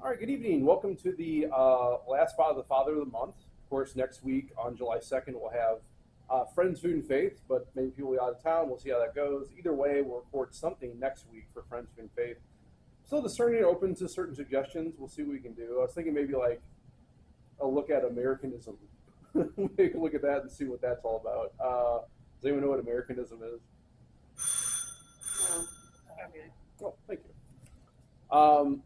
All right, good evening. Welcome to the last spot of the Father of the Month. Of course, next week on July 2nd, we'll have Friends, Food, and Faith, but maybe people will be out of town. We'll see how that goes. Either way, we'll record something next week for Friends, Food, and Faith. Still discerning, open to certain suggestions. We'll see what we can do. I was thinking maybe like a look at Americanism. Take a look at that and see what that's all about. Does anyone know what Americanism is? No. Oh, thank you.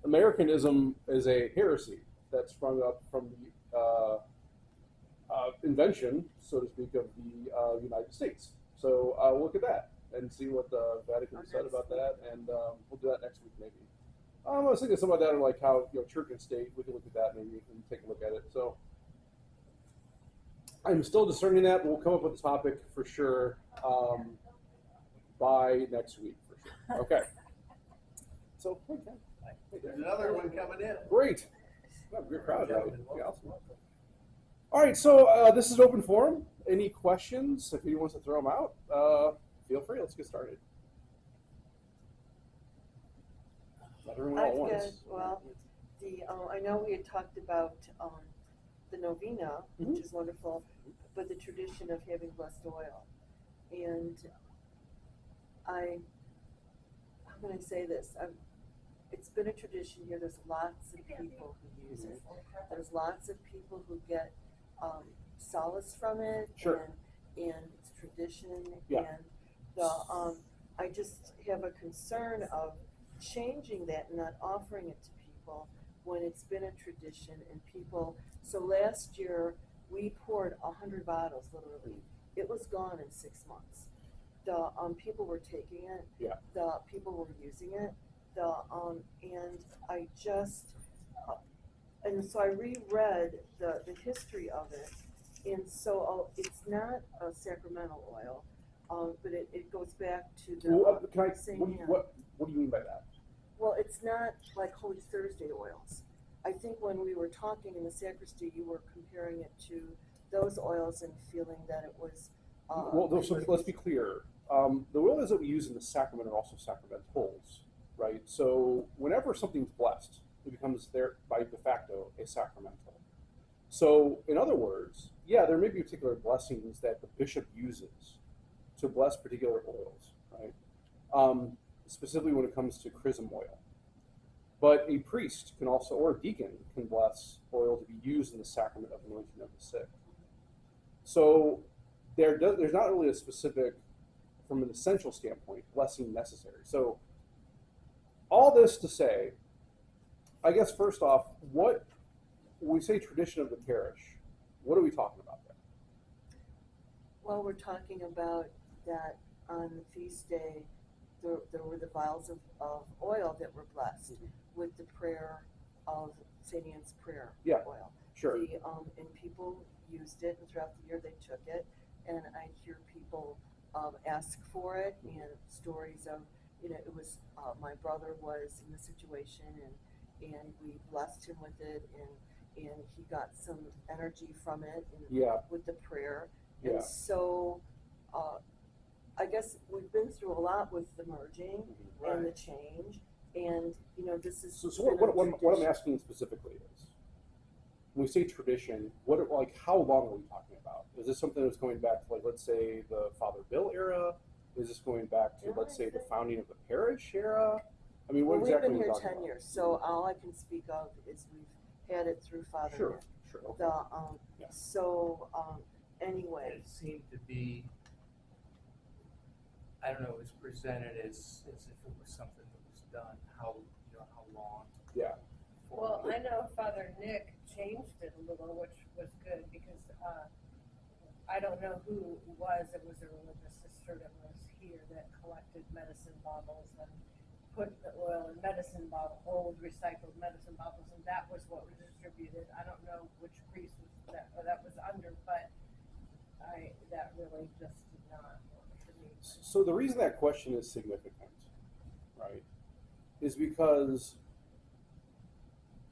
Americanism is a heresy that sprung up from the invention, so to speak, of the United States. So we'll look at that and see what the Vatican said about that, and we'll do that next week maybe. I was thinking some of that, like how church and state. We can look at that maybe and take a look at it. So I'm still discerning that, but we'll come up with a topic for sure by next week for sure. Okay. So, okay. There's another one coming in. Great. Well, good crowd. Right? Yeah, awesome. All right, so this is open forum. Any questions? If anyone wants to throw them out, feel free. Let's get started. Not everyone all at once. I know we had talked about the novena, which is wonderful, but the tradition of having blessed oil. And how can I say this? It's been a tradition here. There's lots of people who use it. There's lots of people who get solace from it. Sure. And it's tradition. Yeah. And I just have a concern of changing that and not offering it to people when it's been a tradition and people. So last year we poured 100 bottles, literally. It was gone in 6 months. The people were taking it. Yeah. The people were using it. And I just, and so I reread the history of it, and so it's not a sacramental oil, but it goes back to the what do you mean by that? Well, it's not like Holy Thursday oils. I think when we were talking in the sacristy, you were comparing it to those oils and feeling that it was. Let's be clear. The oils that we use in the sacrament are also sacramentals. Right, so whenever something's blessed, it becomes there by de facto a sacramental. So, in other words, yeah, there may be particular blessings that the bishop uses to bless particular oils, right? Specifically when it comes to chrism oil. But a priest can also, or a deacon, can bless oil to be used in the sacrament of anointing of the sick. So there's not really a specific, from an essential standpoint, blessing necessary. So all this to say, I guess first off, when we say tradition of the parish, what are we talking about there? Well, we're talking about that on the feast day, there were the vials of oil that were blessed with the prayer of St. Anne's prayer oil. Sure. And people used it, and throughout the year they took it, and I hear people ask for it, and stories of, it was, my brother was in the situation, and we blessed him with it, and he got some energy from it with the prayer. Yeah. And so I guess we've been through a lot with the merging and the change, and this is. So what I'm asking specifically is, when we say tradition, how long are we talking about? Is this something that's going back to, like, let's say the Father Bill era? Is this going back to, let's say, the founding of the parish era? I mean, what exactly are we talking about? We've been here 10 years, so all I can speak of is we've had it through Father Nick. Sure, okay. So, anyway. It seemed to be, I don't know, it was presented as if it was something that was done, how long. Yeah. Well, I know Father Nick changed it a little, which was good, because I don't know who it was. It was a religious sister that was here that collected medicine bottles and put the oil in medicine bottles, old recycled medicine bottles, and that was what was distributed. I don't know which priest that was under, but that really just did not work for me. So the reason that question is significant, right, is because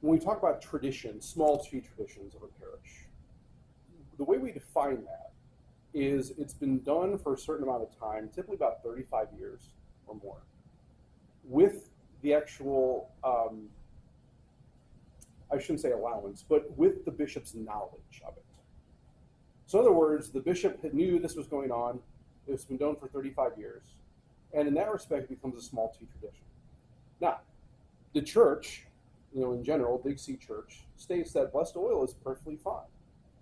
when we talk about tradition, small t traditions of a parish, the way we define that is it's been done for a certain amount of time, typically about 35 years or more, with the actual I shouldn't say allowance, but with the bishop's knowledge of it. So in other words, the bishop knew this was going on. It's been done for 35 years. And in that respect, it becomes a small t tradition. Now, the church, in general, Big C Church, states that blessed oil is perfectly fine.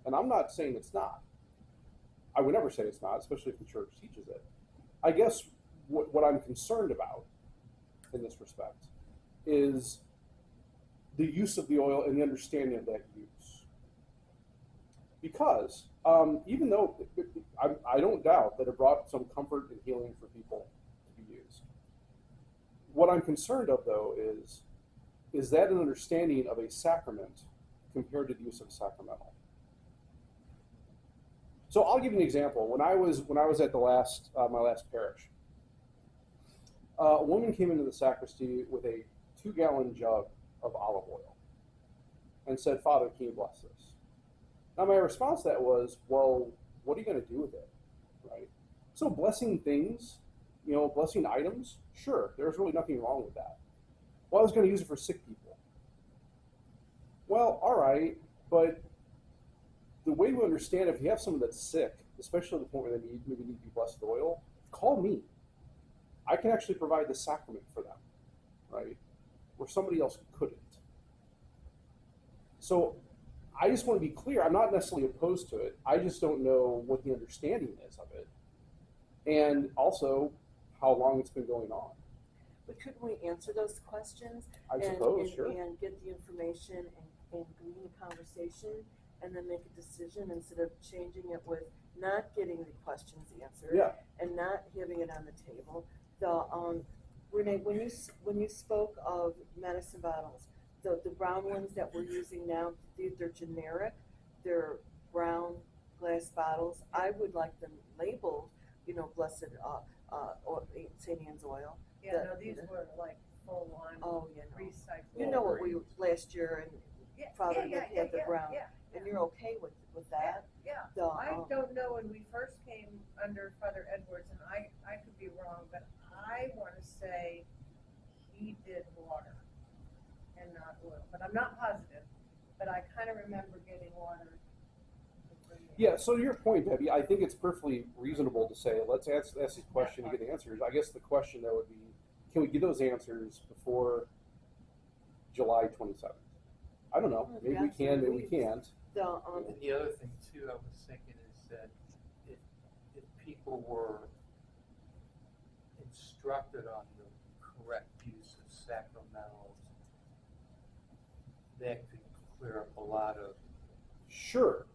And I'm not saying it's not. I would never say it's not, especially if the church teaches it. I guess what I'm concerned about in this respect is the use of the oil and the understanding of that use. Because even though I don't doubt that it brought some comfort and healing for people to be used, what I'm concerned of, though, is that an understanding of a sacrament compared to the use of a sacramental? So I'll give you an example. When I was at my last parish, a woman came into the sacristy with a 2-gallon jug of olive oil and said, "Father, can you bless this?" Now my response to that was, well, what are you going to do with it, right? So blessing things, blessing items, sure, there's really nothing wrong with that. Well, I was going to use it for sick people. Well, all right, but the way we understand, if you have someone that's sick, especially at the point where they maybe need to be blessed with oil, call me. I can actually provide the sacrament for them, right? Where somebody else couldn't. So I just want to be clear, I'm not necessarily opposed to it. I just don't know what the understanding is of it. And also how long it's been going on. But couldn't we answer those questions? I suppose, sure. And get the information and glean the conversation and then make a decision instead of changing it with not getting the questions answered and not having it on the table. Renee, when you spoke of medicine bottles, the brown ones that we're using now, they're generic. They're brown glass bottles. I would like them labeled, blessed St. Anne's oil. Yeah, no, these were like full on recycled. You know what we last year and Father Nick had the brown. And you're okay with that? Yeah. I don't know when we first came under Father Edwards, and I could be wrong, but I want to say he did water and not oil. But I'm not positive. But I kind of remember getting water. Yeah, so to your point, Debbie, I think it's perfectly reasonable to say, let's ask this question and get the answers. I guess the question, though, would be, can we get those answers before July 27th? I don't know. Maybe we can, maybe we can't. And the other thing, too, I was thinking is that if people were instructed on the correct use of sacramentals, that could clear up a lot of... Sure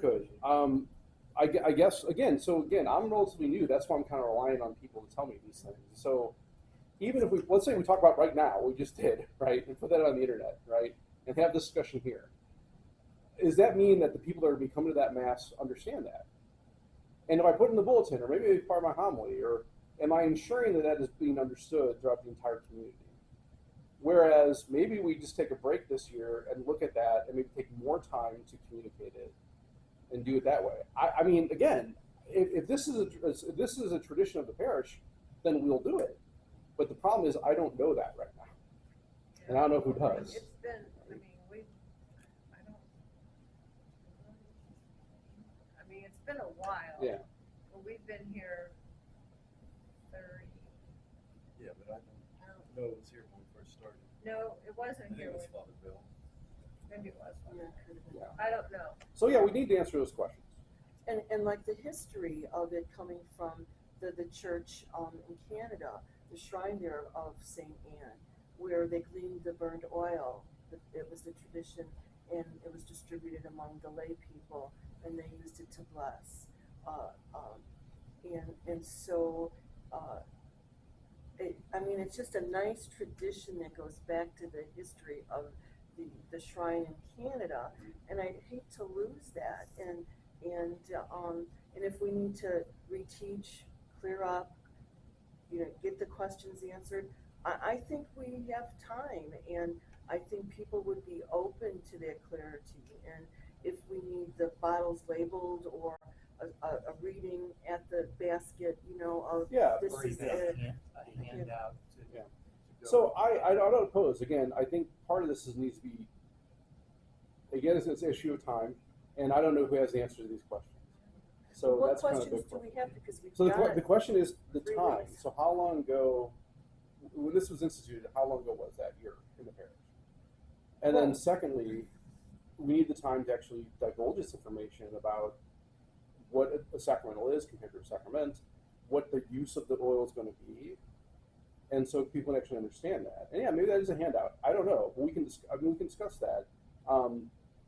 could. I guess, again, I'm relatively new. That's why I'm kind of relying on people to tell me these things. So even if let's say we talk about right now, we just did, right, and put that on the internet, right, and have this discussion here. Does that mean that the people that are going to be coming to that Mass understand that? And if I put it in the bulletin, or maybe it's part of my homily, or am I ensuring that is being understood throughout the entire community? Whereas maybe we just take a break this year and look at that and maybe take more time to communicate it and do it that way. I mean, again, if this is a tradition of the parish, then we'll do it. But the problem is I don't know that right now. And I don't know who does. It's been, it's been a while. Yeah. But we've been here 30. Yeah, but I don't know it was here when we first started. No, it wasn't I think here. it was Father Bill. Maybe it was. Yeah. I don't know. So yeah, we need to answer those questions. And like the history of it coming from the church in Canada, the shrine there of St. Anne, where they gleaned the burned oil. It was the tradition, and it was distributed among the lay people, and they used it to bless. It's just a nice tradition that goes back to the history of the shrine in Canada, and I'd hate to lose that. And if we need to reteach, clear up, get the questions answered, I think we have time, and I think people would be open to that clarity. And if we need the bottles labeled or a reading at the basket, of this or is even a handout to go. So I don't oppose. Again, I think part of this needs to be again, it's an issue of time, and I don't know who has the answer to these questions. So What that's kind of a questions big do question. we have? Because we've So got the question is the 3 time. weeks. So how long ago, when this was instituted, how long ago was that year in the parish? And then Well- secondly, we need the time to actually divulge this information about what a sacramental is compared to a sacrament, what the use of the oil is going to be, and so people can actually understand that. And yeah, maybe that is a handout. I don't know, but we can discuss that.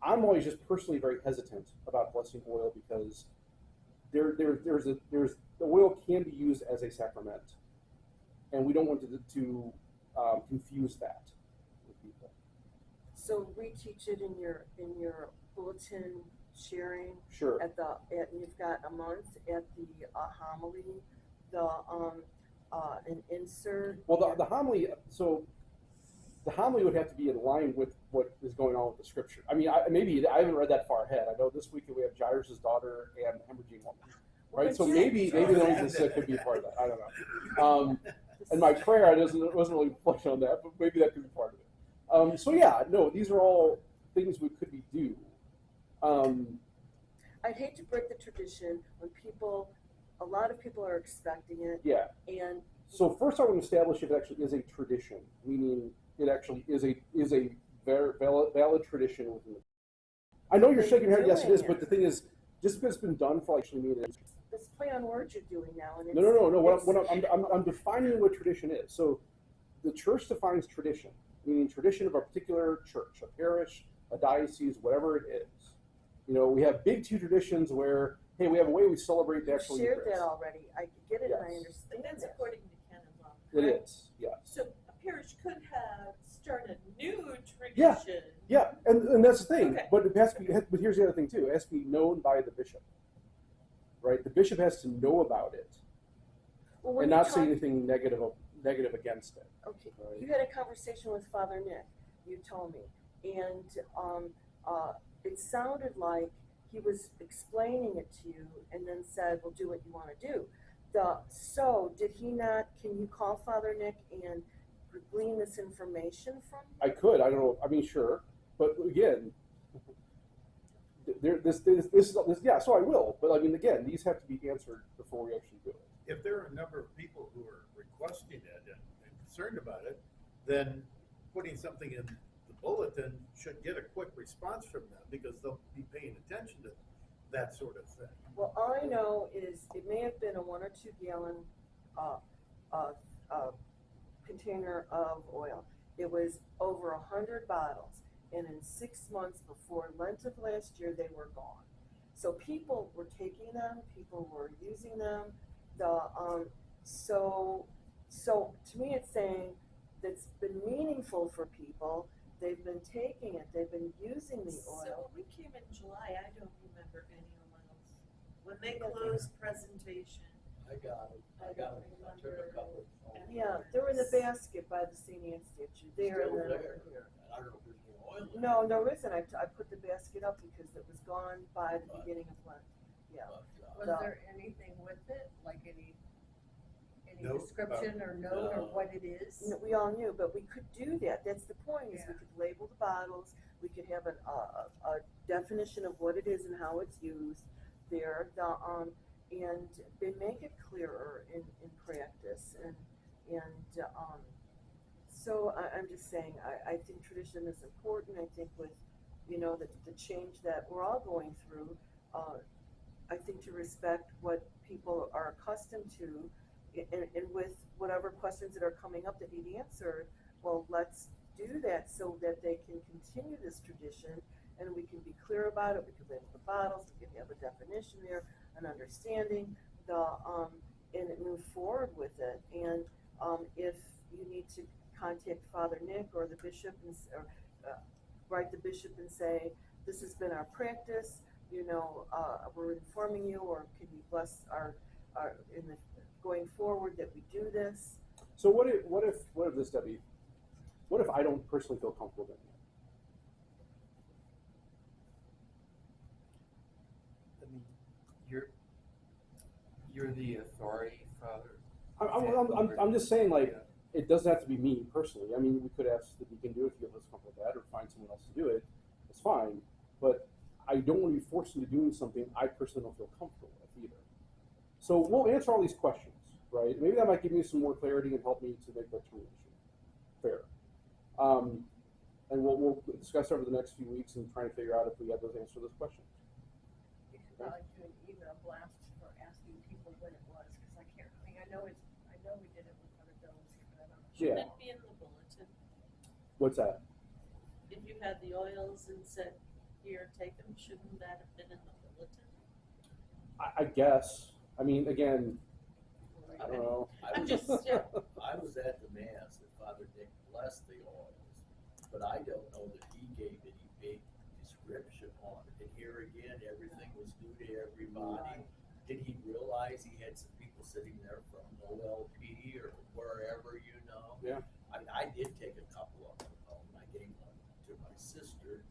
I'm always just personally very hesitant about blessing oil because the oil can be used as a sacrament, and we don't want to confuse that with people. So we teach it in your bulletin sharing Sure. you've got a month at the homily, an insert. Well, the homily. So the homily would have to be in line with what is going on with the scripture. I mean, maybe I haven't read that far ahead. I know this week we have Jairus' daughter and the hemorrhaging woman, right? But So you- maybe the Oasis could be part of that. I don't know. And my prayer wasn't really reflecting on that, but maybe that could be part of it. So yeah, no, these are all things we could do. I'd hate to break the tradition when a lot of people are expecting it. Yeah. And So first, I want to establish if it actually is a tradition, meaning it actually is a very valid tradition within the. I know you're shaking your head. Yes, it is. But the thing is, just because it's been done for actually mean it's. this play on words you're doing now, and No. I'm defining what tradition is. So, the church defines tradition, meaning tradition of a particular church, a parish, a diocese, whatever it is. You know, we have big two traditions where, hey, we have a way we celebrate the you actual shared Eucharist. that already. I get it, and I Yes. understand. But that's that. according to canon law. It correct? is, yeah. So a parish could have started a new Yeah. tradition. Yeah, and that's the thing. Okay. But it has to be. But here's the other thing too. It has to be known by the bishop, right? The bishop has to know about it Well, when and you not say talk- anything negative against it. Okay, Right. you had a conversation with Father Nick, you told me, and it sounded like he was explaining it to you and then said, well, do what you want to do. So did he not, can you call Father Nick and glean this information from him? I could. I don't know. I mean, sure, but again, this. Yeah, so I will. But I mean, again, these have to be answered before we actually do it. If there are a number of people who are requesting it and concerned about it, then putting something in the bulletin should get a quick response from them because they'll be paying attention to that sort of thing. Well, all I know is it may have been a 1 or 2 gallon container of oil. It was over 100 bottles, and in 6 months before Lent of last year, they were gone. So people were taking them, people were using them. So to me, it's saying that's been meaningful for people. They've been taking it, they've been using the So oil. when we came in July, I don't remember any amounts. When they closed presentation, I got it. I got it. I took a couple. home. Yeah, they're in the basket by the St. Anne statue, there and Still then there. over here. And I don't know if there's any oil in it. No, there isn't. I put the basket up because it was gone by the beginning of Lent. Yeah. Was No. there anything with it, like any Note description or note or what it is? We all knew, but we could do that. That's the point, is we Yeah. could label the bottles, we could have a definition of what it is and how it's used there, and they make it clearer in practice. So I'm just saying, I think tradition is important. I think with, the change that we're all going through, I think to respect what people are accustomed to, and with whatever questions that are coming up that need answered, well, let's do that so that they can continue this tradition, and we can be clear about it. We can label the bottles, we can have a definition there, an understanding, and move forward with it. And if you need to contact Father Nick or the bishop or write the bishop and say, this has been our practice, we're informing you, or can you bless our in the going forward that we do this. So what if this, Debbie? What if I don't personally feel comfortable doing it? I mean, you're the authority, Father. I'm just saying, like, it doesn't have to be me personally. I mean, we could ask the deacon to do it if you feel less comfortable with that, or find someone else to do it. It's fine. don't want to be forced into doing something I personally don't feel comfortable with either. So we'll answer all these questions, right? Maybe that might give me some more clarity and help me to make that determination. Fair. And we'll discuss over the next few weeks and try and figure out if we have those answers to those questions. You could probably do an email blast for asking people when it was, because I can't, I mean, I know we did it with other bills, but I don't know. Shouldn't Yeah. it be in the bulletin? What's that? If you had the oils and said, here, take them, shouldn't that have been in the bulletin? I guess. I mean, again, I don't Okay. know. I'm just, yeah. I was at the mass that Father Nick blessed the oils, but I don't know that he gave any big description on it. And here again, everything was new to everybody. Did he realize he had some people sitting there from OLP or wherever, you know? Yeah. I mean, I did take a couple of them home. I gave one to my sister,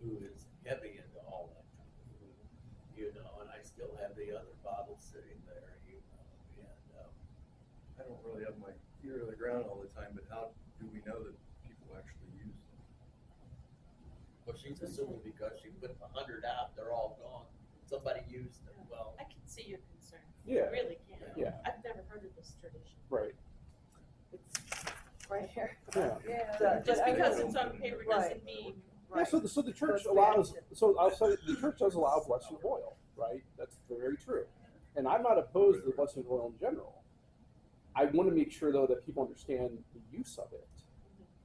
who is heavy into all that kind of food, you know, and I still have the other bottles sitting there, you know, and, I don't really have my ear to the ground all the time, but how do we know that people actually use them? well, she's assuming because she put 100 out, they're all gone. Somebody used them. Well, I can see your concern. Yeah. I really can. Yeah. I've never heard of this tradition. Right. It's right here. Yeah. Yeah. Just But I because know- it's on paper doesn't mean. Yeah, so the church So allows, it's so I'll say the church does allow blessing of oil, right? That's very true. And I'm not opposed to the blessing of oil in general. I want to make sure though that people understand the use of it,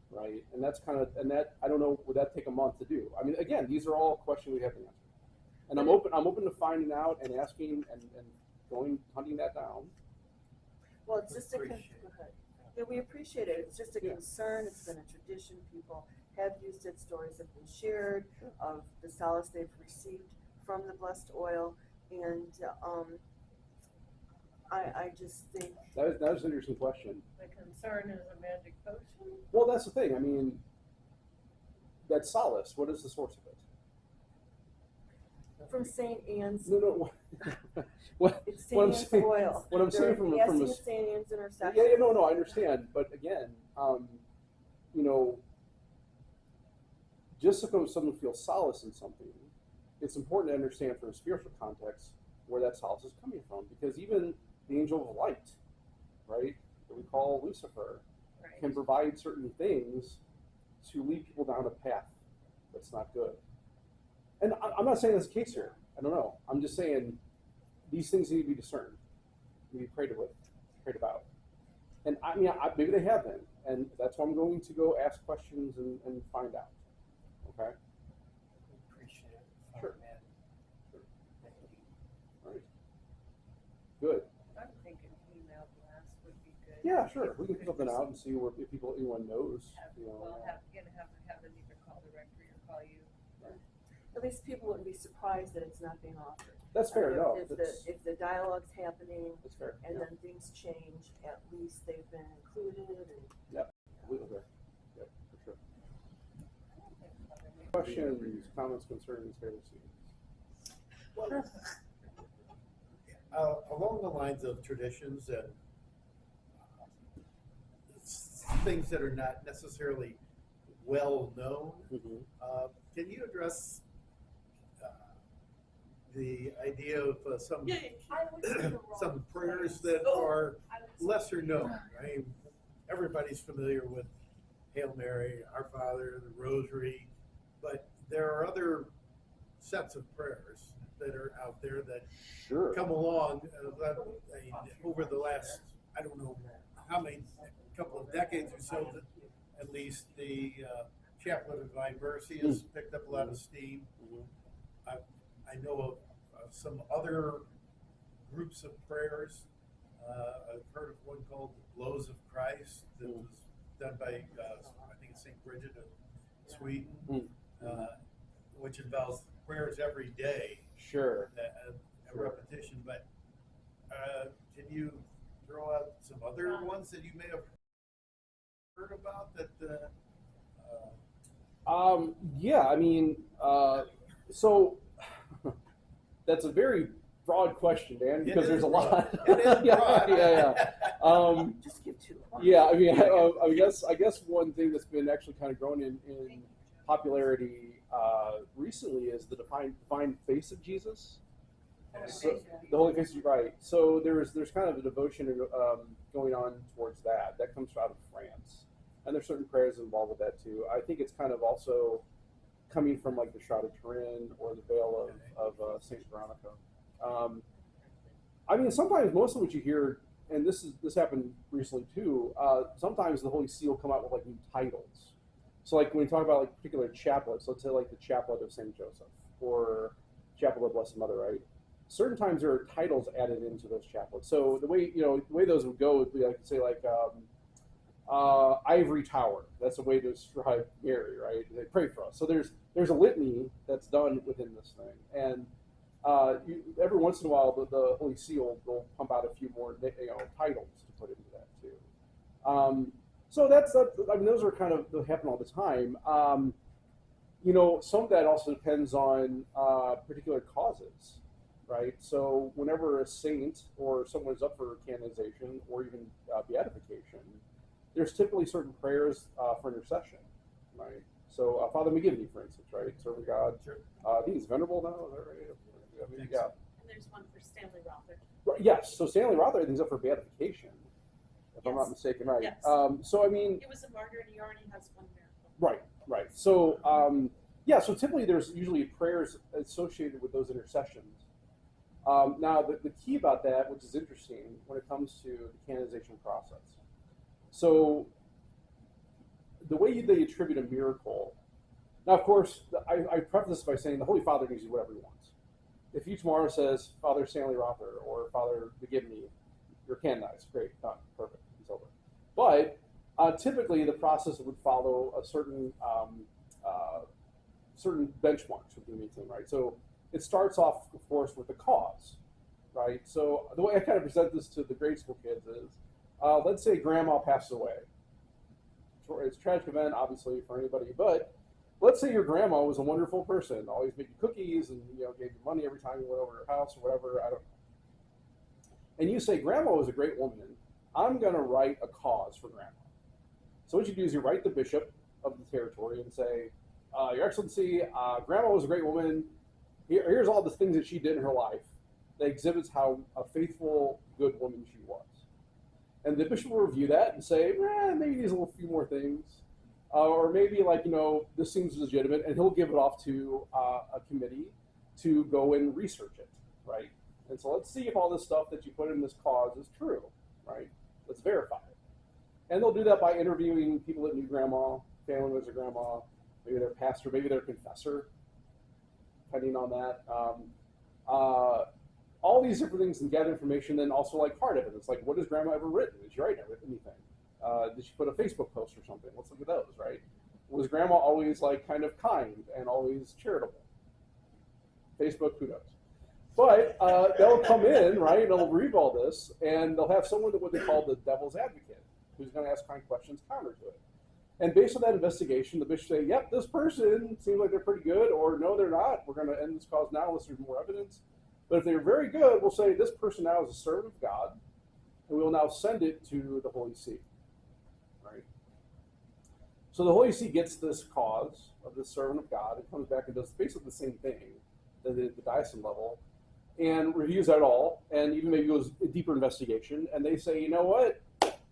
right? And that's kind of, and that, I don't know, would that take a month to do? I mean, again, these are all questions we have to answer. And I'm open to finding out and asking and going, hunting that down. Well, it's just a, go Appreciate ahead. Yeah, we appreciate it. It's just a Yeah. concern. It's been a tradition. People have used it. Stories have been shared of the solace they've received from the blessed oil. And I just think, That is an interesting question. The concern is a magic potion. Well, that's the thing. I mean, that solace, what is the source of it? from St. Anne's, No. What it's what I'm St. Anne's saying- oil. what I'm saying They're from passing a the St. Anne's intersection. Yeah, no, I understand. But again, you know, just because someone feels solace in something, it's important to understand from a spiritual context where that solace is coming from. Because even the angel of light, right, that we call Lucifer, can provide certain things to lead people down a path that's not good. And I'm not saying that's the case here. I don't know. I'm just saying these things need to be discerned, need to be prayed about. And I mean, maybe they have been, and that's why I'm going to go ask questions and find out. Okay. Appreciate it. Sure. Man. Sure. All right. Good. I'm thinking email blast would be good. Yeah, sure. We can put something out and see where if anyone knows. You know. Well, have them either call the rectory or call you. At least people wouldn't be surprised that it's not being offered. That's fair. No, If the dialogue's happening that's fair. and Yeah. then things change, at least they've been included and. Okay. Yep, for sure. Questions, comments, concerns, heresies? Along the lines of traditions and things that are not necessarily well known, can you address the idea of some some prayers that are lesser known? I mean, everybody's familiar with Hail Mary, Our Father, the Rosary, but there are other sets of prayers that are out there that Sure. come along over the last, I don't know how many, couple of decades or so, that at least the Chaplet of Divine Mercy has picked up a lot of steam. I know of some other groups of prayers. I've heard of one called the Blows of Christ that was done by, I think it's St. Bridget of Sweden, which involves prayers every day. Sure. A repetition, but can you throw out some other ones that you may have heard about that? Yeah, I mean, so that's a very broad question, Dan, because there's a lot. It is broad. Yeah. Just give two. Yeah, I mean, I guess one thing that's been actually kind of growing in popularity recently is the divine face of Jesus. So, the Holy Face, right? So there's kind of a devotion going on towards that. That comes out of France, and there's certain prayers involved with that too. I think it's kind of also coming from like the Shroud of Turin or the Veil of Saint Veronica. I mean, sometimes most of what you hear, and this happened recently too. Sometimes the Holy See will come out with like new titles. So like when we talk about like particular chaplets, let's say like the Chaplet of Saint Joseph or Chaplet of Blessed Mother, right? Certain times there are titles added into those chaplets. So the way those would go would be like say like Ivory Tower. That's a way to describe Mary, right? They pray for us. So there's a litany that's done within this thing, and every once in a while the Holy See will pump out a few more titles to put into that too. So that's I mean those are kind of they happen all the time. Some of that also depends on particular causes. Right, so whenever a saint or someone is up for canonization or even beatification, there's typically certain prayers for intercession, right? So Father McGivney, for instance, right, serving God. Sure. I think he's venerable now. Is that right? I mean, yeah. And there's one for Stanley Rother. Right, yes. So Stanley Rother, I think, is up for beatification, if I'm not Yes. mistaken, right? Yes. So I mean, He was a martyr and he already has one miracle. right. So so typically there's usually prayers associated with those intercessions. Now, the key about that, which is interesting when it comes to the canonization process. So, the way they attribute a miracle. Now, of course, I preface this by saying the Holy Father can do whatever he wants. If you tomorrow says Father Stanley Rother or Father McGivney, you're canonized. Great, done, perfect, it's over. But typically, the process would follow a certain benchmarks would be maintained, right? So it starts off, of course, with the cause, right? So the way I kind of present this to the grade school kids is, let's say grandma passed away. It's a tragic event, obviously, for anybody, but let's say your grandma was a wonderful person, always made you cookies and gave you money every time you went over to her house or whatever, I don't know. And you say, grandma was a great woman, I'm going to write a cause for grandma. So what you do is you write the bishop of the territory and say, Your Excellency, grandma was a great woman. Here's all the things that she did in her life that exhibits how a faithful, good woman she was. And the bishop will review that and say, maybe there's a few more things. Or maybe this seems legitimate, and he'll give it off to a committee to go and research it, right? And so let's see if all this stuff that you put in this cause is true, right? Let's verify it. And they'll do that by interviewing people that knew grandma, family members of grandma, maybe their pastor, maybe their confessor, depending on that. All these different things and gather information, then also like hard evidence, like what has grandma ever written? Did she write anything? Did she put a Facebook post or something? Let's look at those, right? Was grandma always like kind of kind and always charitable? Facebook, who knows? But they'll come in, right? They'll read all this, and they'll have someone that what they call the devil's advocate, who's going to ask kind questions counter to it. And based on that investigation, the bishop say, yep, this person seems like they're pretty good, or no, they're not. We're going to end this cause now unless there's more evidence. But if they're very good, we'll say this person now is a servant of God, and we will now send it to the Holy See. Right? So the Holy See gets this cause of this servant of God and comes back and does basically the same thing at the diocesan level and reviews that all and even maybe goes a deeper investigation. And they say, you know what?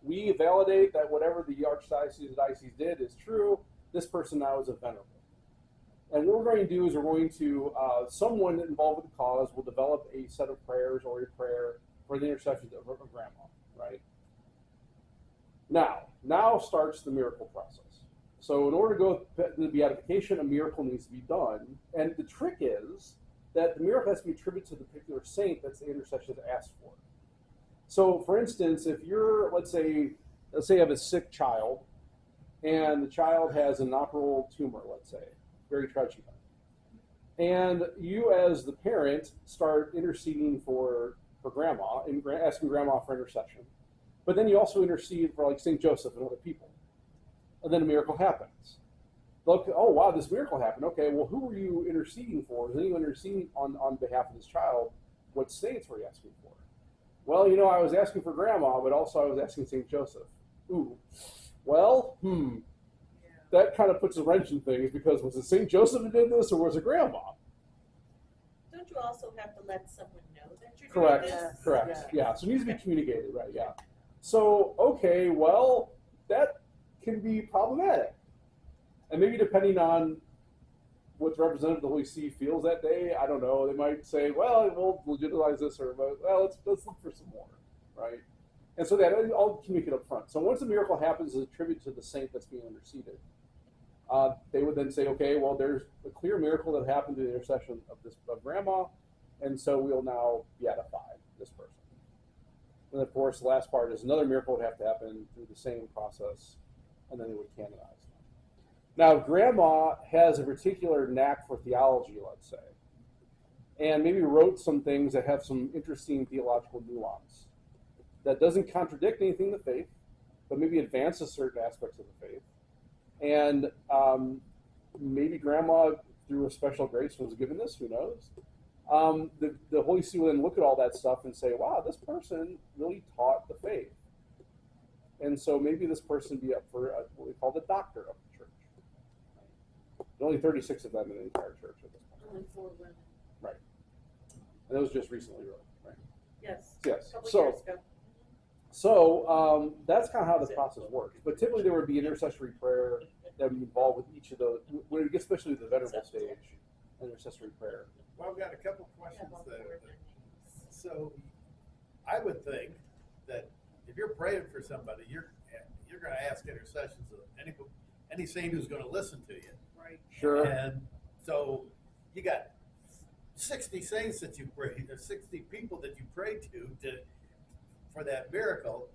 We validate that whatever the Archdiocese, the diocese did is true. This person now is a venerable. And what we're going to do is we're going to, someone involved with the cause will develop a set of prayers or a prayer for the intercession of grandma, right? Now starts the miracle process. So in order to go to the beatification, a miracle needs to be done. And the trick is that the miracle has to be attributed to the particular saint that's the intercession is asked for. So for instance, if you're, let's say you have a sick child, and the child has an inoperable tumor, let's say, very tragic. And you as the parent start interceding for grandma and asking grandma for intercession. But then you also intercede for like St. Joseph and other people. And then a miracle happens. Look, oh wow, this miracle happened. Okay, well who were you interceding for? Is anyone interceding on behalf of this child? What saints were you asking for? Well, I was asking for grandma, but also I was asking St. Joseph. Ooh. Well, that kind of puts a wrench in things because was it St. Joseph who did this or was it Grandma? Don't you also have to let someone know that you're Correct. doing this? Correct. Yes. Yeah. So it needs to be communicated, right? Yeah. So okay, well, that can be problematic, and maybe depending on what the representative of the Holy See feels that day, I don't know. They might say, well, we'll legitimize this, or well, let's look for some more, right? And so that I'll communicate up front. So once a miracle happens as a tribute to the saint that's being interceded, they would then say, okay, well, there's a clear miracle that happened through the intercession of Grandma, and so we'll now beatify this person. And of course, the last part is another miracle would have to happen through the same process, and then they would canonize them. Now, Grandma has a particular knack for theology, let's say, and maybe wrote some things that have some interesting theological nuance that doesn't contradict anything in the faith, but maybe advances certain aspects of the faith. And maybe Grandma, through a special grace, was given this, who knows? The Holy See will then look at all that stuff and say, wow, this person really taught the faith. And so maybe this person be up for what we call the doctor of the church. There are only 36 of them in the entire church at this point. Only 4 women. Right. And that was just recently, really, right? Yes. Yes. A couple So, years ago. so that's kind of how the process works. But typically there would be an intercessory prayer that would be involved with each of those, when it gets especially to the venerable stage, an intercessory prayer. Well, I've got a couple questions Yeah, there. So I would think that if you're praying for somebody, you're going to ask intercessions of any saint who's going to listen to you. Right. Sure. And so you got 60 saints that you prayed, or 60 people that you prayed to for that miracle.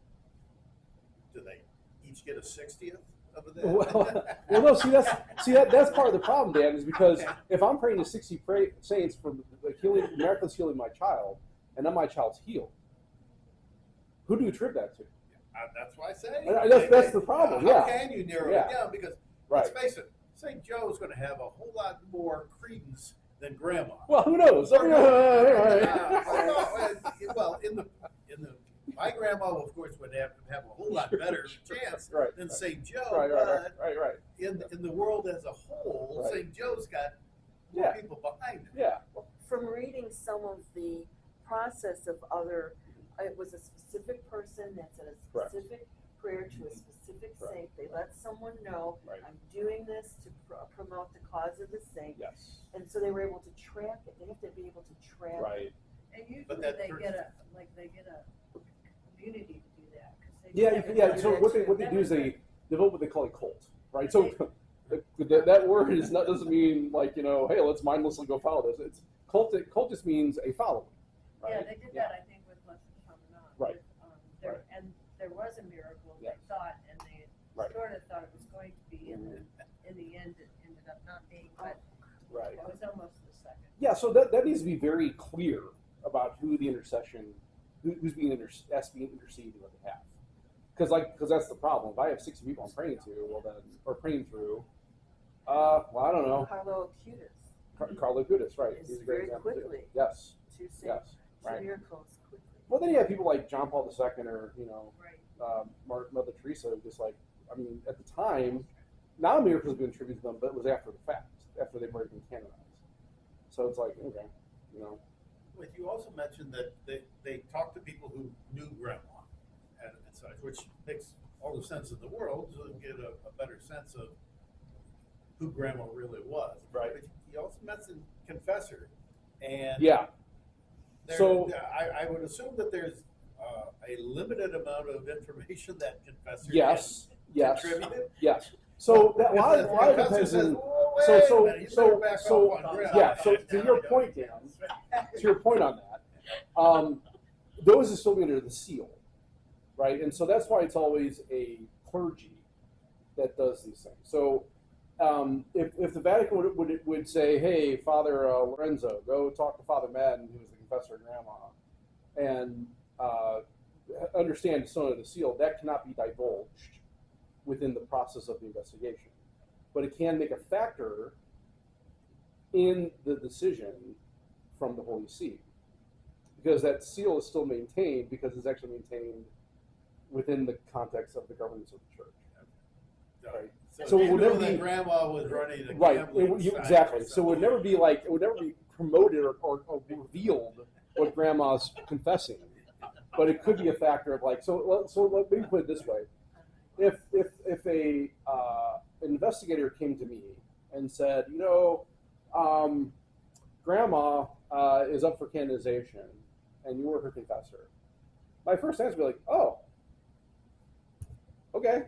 Do they each get a 60th of that? Well, no. See, that's part of the problem, Dan, is because if I'm praying to 60 saints for the miraculous healing my child, and then my child's healed, who do you attribute that to? That's why I say. That's the problem. How Yeah. can you narrow Yeah. it down? Because Right. let's face it, St. Joe's going to have a whole lot more credence than Grandma. Well, who knows? Well, my grandma, of course, would have a whole lot better chance Right, than right. St. Joe. Right. In the world as a whole, Right. St. Joe's got more Yeah. people behind it. Yeah. From reading some of the process of other, it was a specific person that said a Correct. specific prayer to a specific Correct. saint. They let someone know, Right. I'm doing this to promote the cause of the saint. Yes. And so they were able to track it. They have to be able to track Right. And usually But that they person- get a community to do that. 'Cause they Yeah. do Yeah. that So too. what they do is they develop what they call a cult, right? So that word doesn't mean like hey, let's mindlessly go follow this. It's cult. Cult just means a following. Right? Yeah, they did that, I think, with Blessed Promenade. Right. There, and there was a miracle, Yes. they thought, and they Right. sort of thought it was going to be, and then in the end, it ended up not being, but Right. it was almost the second. Yeah, so that needs to be very clear about who's being asked to be interceding on behalf. Because that's the problem. If I have 60 people I'm praying to, or praying through, I don't know. Carlo Acutis, Carlo Acutis, right? Is He's a great very example too. quickly. Yes, 2 saints, yes, 2 right. miracles quickly. Well, then you have people like John Paul II or Right. Mother Teresa, just like at the time, now miracles have been attributed to them, but it was after the fact, after they've already been canonized. So it's like okay, But you also mentioned that they talked to people who knew Grandma and such, which makes all the sense in the world to get a better sense of who Grandma really was. Right. But you also mentioned confessor, and yeah. there- So- I would assume that there's a limited amount of information that confessor Yes, can yes, contribute. yes. So that a lot If of the it confessor depends says, on. "Oh, wait So a so minute, you so better back so off on Grandma." yeah. So to your point, Dan. To your point on that, those are still under the seal, right? And so that's why it's always a clergy that does these things. So if the Vatican would say, hey, Father Lorenzo, go talk to Father Madden, who was the confessor of Grandma, and understand still under the seal, that cannot be divulged within the process of the investigation. But it can make a factor in the decision from the Holy See. Because that seal is still maintained because it's actually maintained within the context of the governance of the church. Right. So it you would knew never that be grandma was running a right. gambling site Exactly. or So it would something. never be like it would never be promoted or revealed what grandma's confessing, but it could be a factor of like so let me put it this way: if a an investigator came to me and said, grandma is up for canonization, and you were her confessor, my first answer would be like, oh, okay,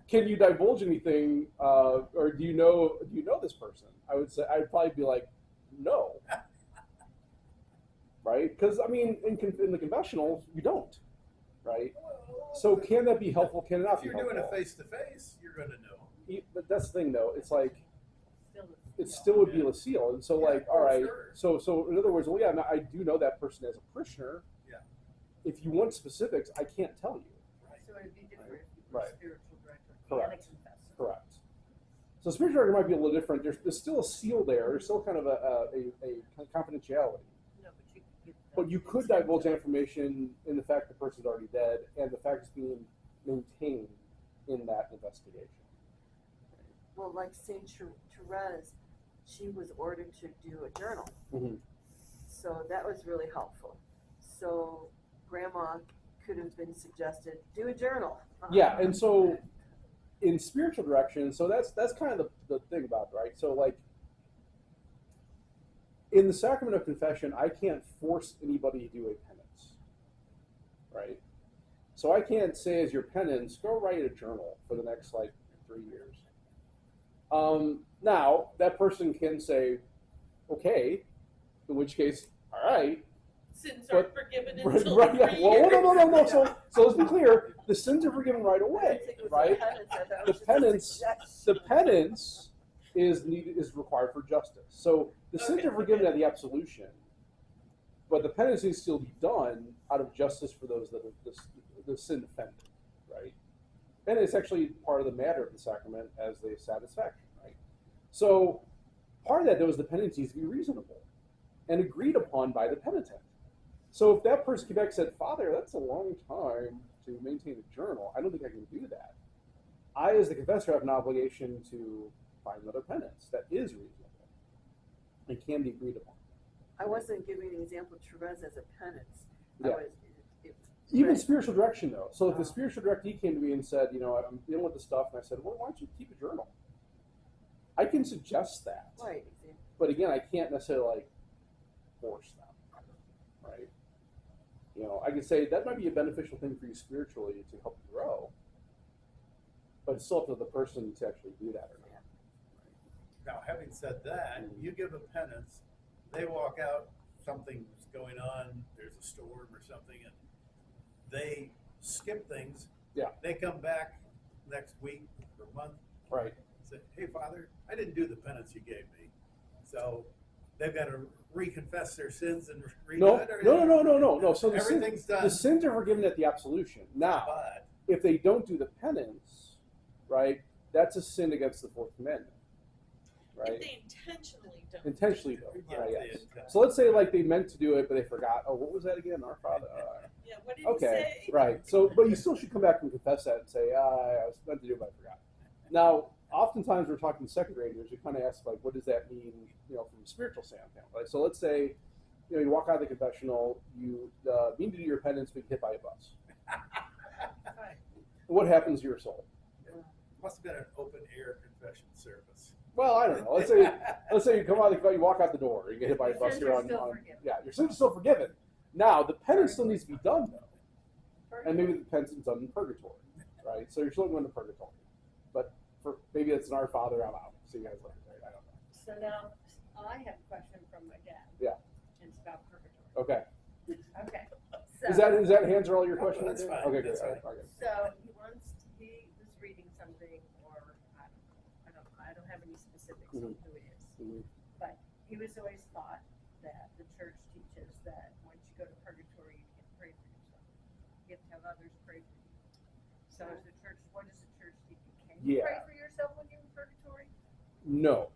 can you divulge anything, or do you know this person? I'd probably be like, no, right? Because I mean, in the confessional, you don't, right? So can that be helpful? Can it not If be you're helpful? doing a face-to-face, you're going to know. But that's the thing, though. It's like Still, it still would be a seal, and so Yeah, like, all right. sure. So in other words, well, yeah, no, I do know that person as a parishioner. Yeah. If you want specifics, I can't tell you. so it'd be different if you were Right. spiritual director and a Correct. confessor. Correct. So spiritual director might be a little different. There's still a seal there. There's still kind of a confidentiality. No, but you could give them But you could consent divulge to- information in the fact the person's already dead and the fact it's being maintained in that investigation. Well, like Saint Therese, she was ordered to do a journal, Mm-hmm. so that was really helpful. So grandma could have been suggested, do a journal. Yeah, and so in spiritual direction, so that's kind of the thing about it, right? So like in the sacrament of confession, I can't force anybody to do a penance, right? So I can't say as your penance, go write a journal for the next like 3 years. Now that person can say, okay, in which case, all right. Sins But- aren't forgiven Right, until right, yeah. 3 Well, years. no. So let's be clear: the sins are forgiven right I away, didn't think it was a right? penance, I thought it The was just a penance, suggestion. the penance is required for justice. So the sins Okay, are forgiven okay. at the absolution, but the penance needs to still be done out of justice for those that are the sin offended, right? And it's actually part of the matter of the sacrament as the satisfaction, right? So part of that though is the penance needs to be reasonable and agreed upon by the penitent. So if that person came back and said, Father, that's a long time to maintain a journal, I don't think I can do that. I, as the confessor, have an obligation to find another penance that is reasonable and can be agreed upon. I wasn't giving the example of Therese as a penance. Yeah. I was, it, Even right. spiritual direction, though. So if the Oh. spiritual directee came to me and said, I'm dealing with this stuff, and I said, well, why don't you keep a journal? I can suggest that. Right, exactly. But again, I can't necessarily like force them, right? I can say that might be a beneficial thing for you spiritually to help you grow, but it's still up to the person to actually do that or not. Now, having said that, you give a penance, they walk out, something's going on, there's a storm or something, and they skip things. Yeah. They come back next week or month, Right. say, hey, Father, I didn't do the penance you gave me. So they've got to reconfess their sins and redo No. it? Or No. So everything's done. the sins are forgiven at the absolution. Now, But if they don't do the penance, right, that's a sin against the fourth commandment, If right? they intentionally don't. Intentionally, though. Yeah, Right, they yes. intend- So let's say like they meant to do it, but they forgot. Oh, what was that again? Our Father. Yeah, what did Okay, he say? right. So, but you still should come back and confess that and say, I was meant to do it, but I forgot. Now, oftentimes we're talking second graders. We kind of ask like, what does that mean? From a spiritual standpoint. Right? So let's say, you walk out of the confessional, you mean to do your penance, but you get hit by a bus. What happens to your soul? must have been an open air confession service. Well, I don't know. Let's say you come out, you walk out the door, you get hit by a Your bus sins here are on, still on forgiven. yeah, your sins are still forgiven. Now the penance still needs to be done though, and maybe the penance is done in purgatory, right? So you're still going to purgatory, but for maybe it's an Our Father, I'm out. See you guys later. Right? I don't know. So now, I have a question from my dad. Yeah. It's about purgatory. Okay. Okay. Is that hands are all your questions? that's fine. Okay, That's good. fine. Okay. So he was reading something, or I don't have any specifics on who it is. Mhm. But he was always thought that the church teaches that once you go to purgatory, you can't pray for yourself. You have to have others pray for you. So is the church, what does the church teach you? Can you pray Yeah. for yourself when you're in purgatory? No.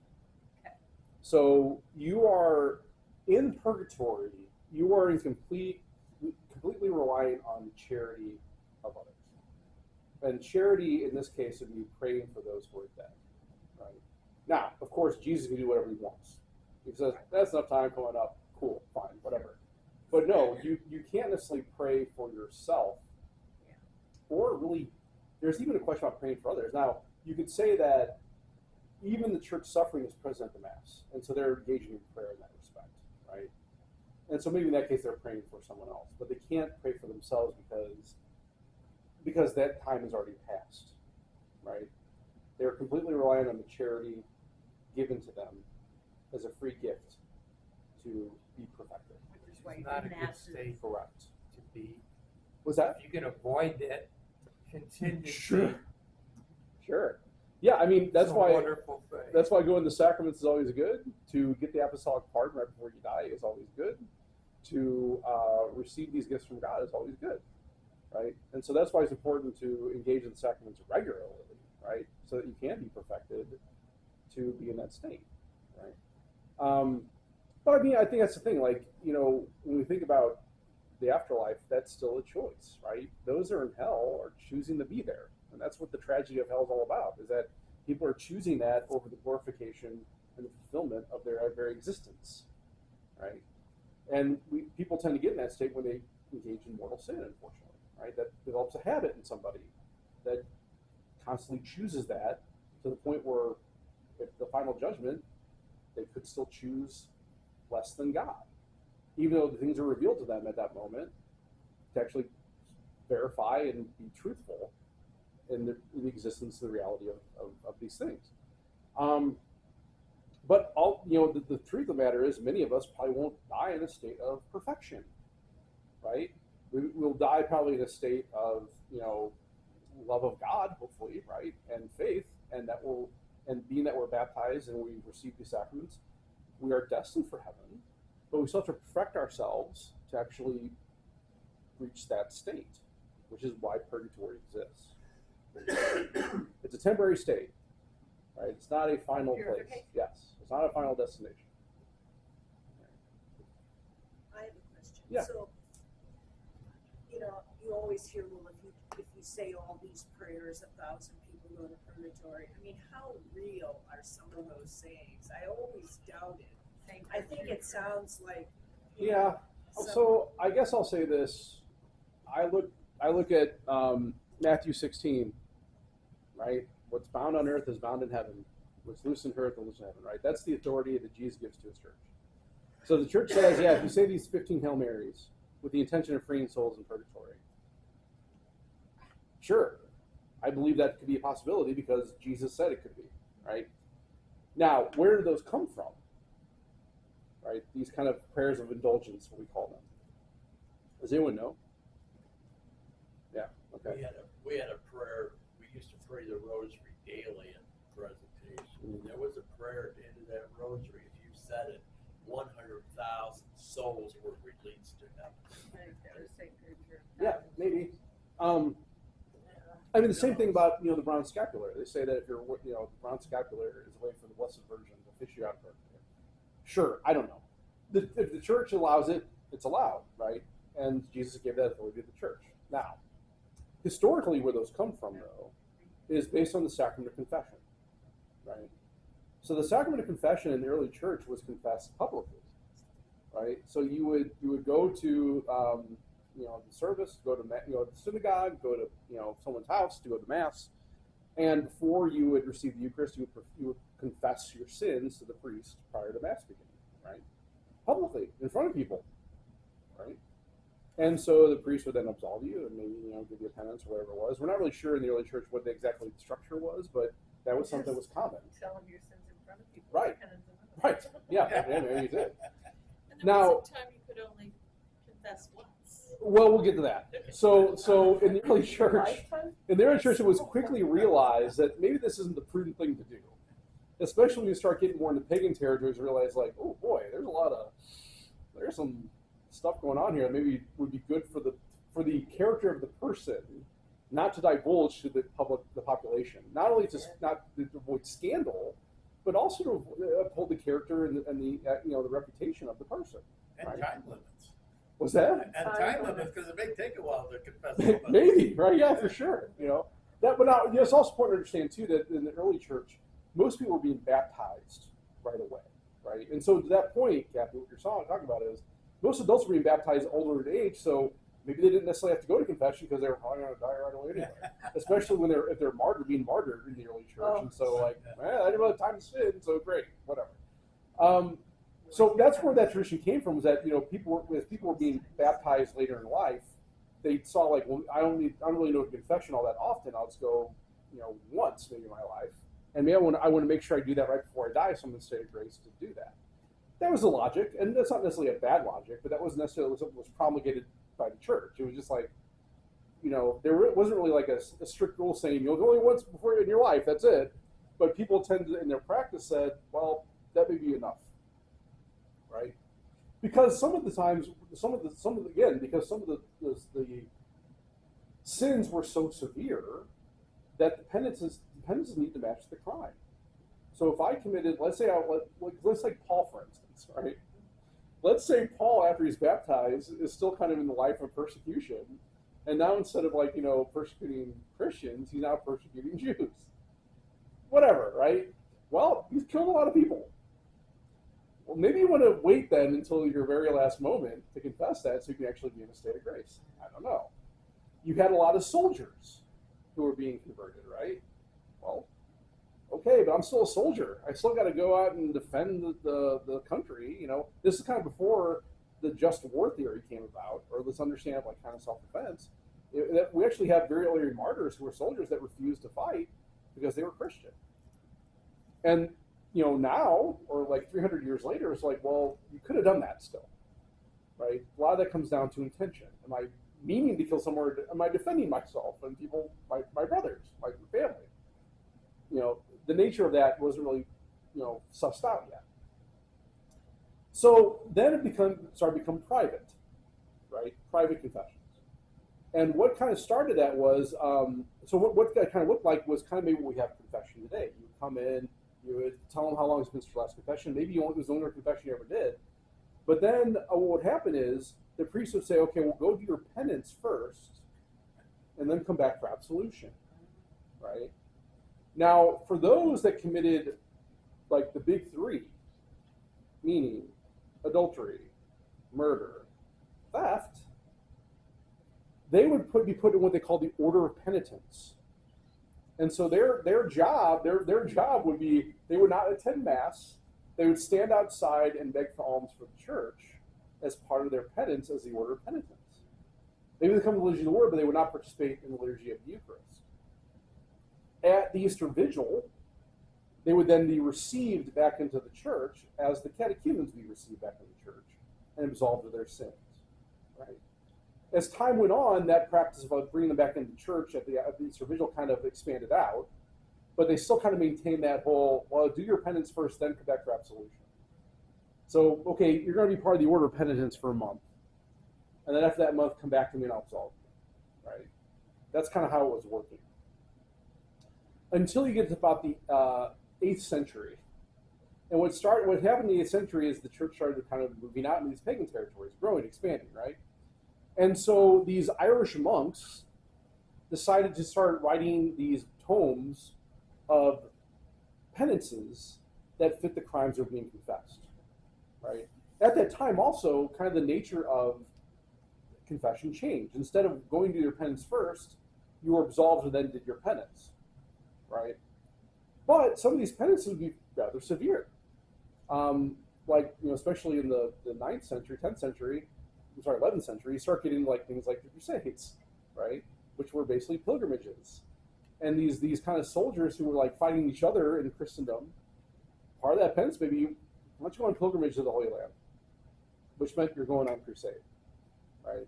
Okay. So you are in purgatory. You are in completely reliant on the charity of others. And charity in this case would be praying for those who are dead. Right? Now, of course, Jesus can do whatever he wants. He says, that's enough time coming up. Cool, fine, whatever. But no, you can't necessarily pray for yourself. Or really, there's even a question about praying for others. Now, you could say that even the church suffering is present at the Mass. And so they're engaging in prayer in that respect, right? And so maybe in that case they're praying for someone else. But they can't pray for themselves because that time has already passed, right? They're completely reliant on the charity given to them as a free gift to be perfected. Which is why you not a good state Correct. to be. Was that? If you can avoid that contingency. Sure. Yeah, I mean that's it's a why wonderful thing. that's why going to sacraments is always good. To get the apostolic pardon right before you die is always good. To receive these gifts from God is always good, right? And so that's why it's important to engage in the sacraments regularly, right? So that you can be perfected to be in that state, right? But I mean, I think that's the thing. Like, you know, when we think about the afterlife, that's still a choice, right? Those who are in hell are choosing to be there. And that's what the tragedy of hell is all about, is that people are choosing that over the glorification and the fulfillment of their very existence, right? And people tend to get in that state when they engage in mortal sin, unfortunately, right? That develops a habit in somebody that constantly chooses that to the point where at the final judgment, they could still choose less than God, even though the things are revealed to them at that moment to actually verify and be truthful in the existence, the reality of these things. But the truth of the matter is, many of us probably won't die in a state of perfection, right? We'll die probably in a state of, love of God, hopefully, right, and faith, and being that we're baptized and we receive the sacraments, we are destined for heaven, but we still have to perfect ourselves to actually reach that state, which is why purgatory exists. It's a temporary state, right? It's not a final place. Yes, it's not a final destination. I have a question. Yeah. So, you always hear, well, if you say all these prayers, 1,000 people go to purgatory. I mean, how real are some of those sayings? I always doubted. I think it sounds like. Yeah. So I guess I'll say this. I look at Matthew 16, right? What's bound on earth is bound in heaven. What's loose in earth is loose in heaven, right? That's the authority that Jesus gives to his church. So the church says, yeah, if you say these 15 Hail Marys with the intention of freeing souls in purgatory, sure, I believe that could be a possibility because Jesus said it could be, right? Now, where do those come from? Right? These kind of prayers of indulgence, what we call them. Does anyone know? Yeah, okay. We had a prayer, we used to pray the rosary daily in presentation. And there was a prayer at the end of that rosary, if you said it, 100,000 souls were released to heaven. Yeah, maybe. I mean, the same thing about the brown scapular. They say that if you're the brown scapular is a way for the Blessed Virgin to fish you out of purgatory. Sure, I don't know. If the church allows it, it's allowed, right? And Jesus gave that authority to the church. Now, historically, where those come from, though, is based on the sacrament of confession, right? So the sacrament of confession in the early church was confessed publicly, right? So you would go to the service, go to the synagogue, go to someone's house to go to mass, and before you would receive the Eucharist, you would confess your sins to the priest prior to mass beginning, right? Publicly, in front of people, right? And so the priest would then absolve you and maybe give you a penance or whatever it was. We're not really sure in the early church what exactly the structure was, but that was something that was common. Tell them your sins in front of people. Right. Right. Yeah. Maybe you did. And there was a time you could only confess once. Well, we'll get to that. So in the early church, it was quickly realized that maybe this isn't the prudent thing to do, especially when you start getting more into pagan territories. Realize like, oh boy, there's some stuff going on here that maybe would be good for the character of the person, not to divulge to the population. Not only to not to avoid scandal, but also to uphold the character and the reputation of the person. And right? time limits. What's that? And time limits, because it may take a while to confess. Maybe, right? Yeah, for sure. But now, it's also important to understand too that in the early church, most people were being baptized right away, right? And so to that point, Kathy, what you're talking about is most adults were being baptized older in age, so maybe they didn't necessarily have to go to confession because they were probably going to die right away anyway. Especially when if they're being martyred in the early church, and so like, I didn't really have time to sin, so great, whatever. So that's where that tradition came from. Was that people were being baptized later in life, they saw like, well, I don't really know confession all that often. I'll just go, once maybe in my life, and maybe I want to make sure I do that right before I die, so I'm in a state of grace to do that. That was the logic, and that's not necessarily a bad logic, but that wasn't necessarily something that was promulgated by the church. It was just like, there wasn't really like a strict rule saying you'll go only once before in your life. That's it. But people tended in their practice said, well, that may be enough, right? Because some of the sins were so severe that the penances need to match the crime. So if I committed, let's say Paul, for instance, right? Let's say Paul, after he's baptized, is still kind of in the life of persecution, and now instead of persecuting Christians, he's now persecuting Jews. Whatever, right? Well, he's killed a lot of people. Well, maybe you want to wait then until your very last moment to confess that so you can actually be in a state of grace. I don't know. You had a lot of soldiers who were being converted, right? Well, okay, but I'm still a soldier. I still got to go out and defend the country. This is kind of before the just war theory came about, or this understanding of like kind of self-defense. We actually have very early martyrs who were soldiers that refused to fight because they were Christian. And now, or like 300 years later, it's like, well, you could have done that still, right? A lot of that comes down to intention. Am I meaning to kill someone, or am I defending myself and people, my brothers, my family? The nature of that wasn't really, sussed out yet. So then it started to become private, right? Private confessions. And what kind of started that was, so what that kind of looked like was kind of maybe what we have confession today. You would come in, you would tell them how long it's been since your last confession. Maybe it was the only confession you ever did. But then what would happen is the priest would say, okay, well, go do your penance first, and then come back for absolution, right? Now, for those that committed like the big three, meaning adultery, murder, theft, they would be put in what they call the order of penitence. And so their job would be, they would not attend mass. They would stand outside and beg for alms for the church as part of their penance as the order of penitence. They would come to the liturgy of the word, but they would not participate in the liturgy of the Eucharist. At the Easter Vigil, they would then be received back into the church as the catechumens be received back into the church and absolved of their sins, right? As time went on, that practice of bringing them back into church at the Easter Vigil kind of expanded out, but they still kind of maintain that whole, well, do your penance first, then come back for absolution. So, okay, you're going to be part of the order of penitence for a month, and then after that month, come back to me and I'll absolve you, right? That's kind of how it was working. Until you get to about the 8th century. And what happened in the 8th century is the church started kind of moving out into these pagan territories, growing, expanding, right? And so these Irish monks decided to start writing these tomes of penances that fit the crimes that were being confessed, right? At that time also, kind of the nature of confession changed. Instead of going to your penance first, you were absolved and then did your penance, right? But some of these penances would be rather severe. Especially in the 9th century, 10th century, 11th century, you start getting like things like the Crusades, right? Which were basically pilgrimages. And these kind of soldiers who were like fighting each other in Christendom, part of that penance maybe, why don't you go on pilgrimage to the Holy Land? Which meant you're going on crusade, right?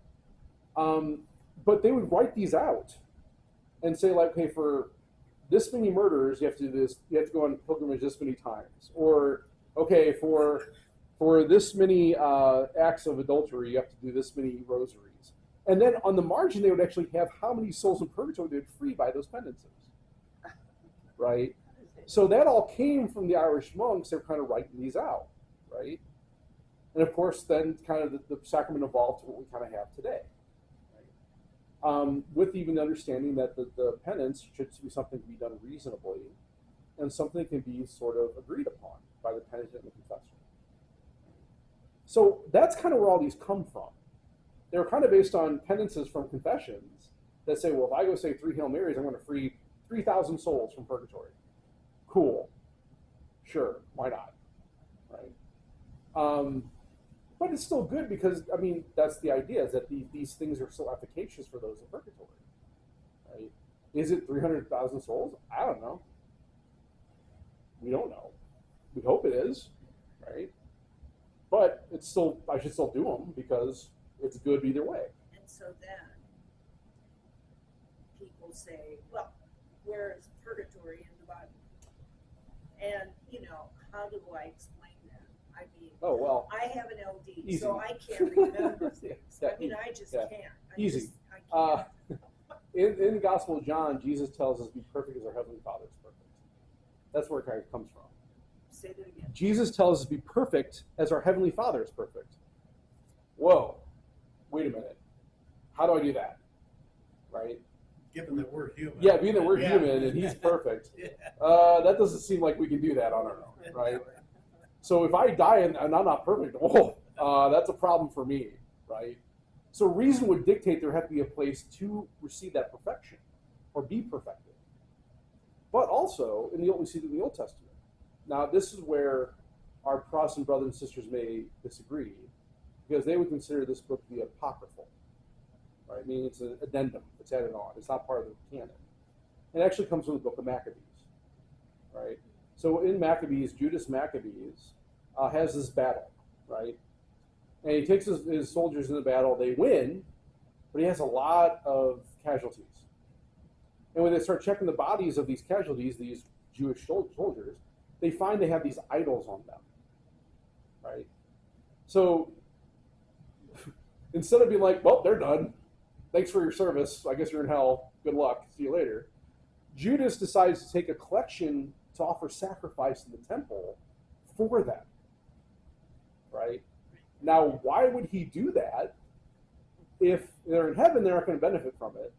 But they would write these out and say like, hey, for this many murders, you have to do this, you have to go on pilgrimage this many times. Or, okay, for this many acts of adultery, you have to do this many rosaries. And then on the margin, they would actually have how many souls in purgatory they would free by those penances, right? So that all came from the Irish monks. They're kind of writing these out, right? And of course, then kind of the sacrament evolved to what we kind of have today. with even the understanding that the penance should be something to be done reasonably and something that can be sort of agreed upon by the penitent and the confessor. So that's kind of where all these come from. They were kind of based on penances from confessions that say, well, if I go say 3 Hail Marys, I'm going to free 3,000 souls from purgatory. Cool. Sure, why not? Right? But it's still good because, I mean, that's the idea, is that these things are so efficacious for those in purgatory. Right? Is it 300,000 souls? I don't know. We don't know. We hope it is, right? But it's still, I should still do them because it's good either way. And so then people say, well, where is purgatory in the Bible? And, how do I explain that? I mean, Oh, well. I have an LD, Easy. so I can't remember things. Yeah, I mean, I just yeah. can't. Easy. I can't. In the Gospel of John, Jesus tells us, be perfect as our Heavenly Father is perfect. That's where it kind of comes from. Say that again. Jesus tells us, be perfect as our Heavenly Father is perfect. Whoa. Wait a minute. How do I do that? Right? Given that we're human. Yeah, being that we're Yeah. human and he's perfect, Yeah. that doesn't seem like we can do that on our own, right? So if I die and I'm not perfect, that's a problem for me, right? So reason would dictate there had to be a place to receive that perfection or be perfected. But also, we see it in the Old Testament. Now, this is where our Protestant brothers and sisters may disagree, because they would consider this book to be apocryphal, right? Meaning it's an addendum, it's added on. It's not part of the canon. It actually comes from the book of Maccabees, right? So in Maccabees, Judas Maccabees has this battle, right? And he takes his soldiers in the battle. They win, but he has a lot of casualties. And when they start checking the bodies of these casualties, these Jewish soldiers, they find they have these idols on them, right? So instead of being like, well, they're done. Thanks for your service. I guess you're in hell. Good luck. See you later. Judas decides to take a collection to offer sacrifice in the temple for them, right? Now, why would he do that? If they're in heaven, they're not going to benefit from it.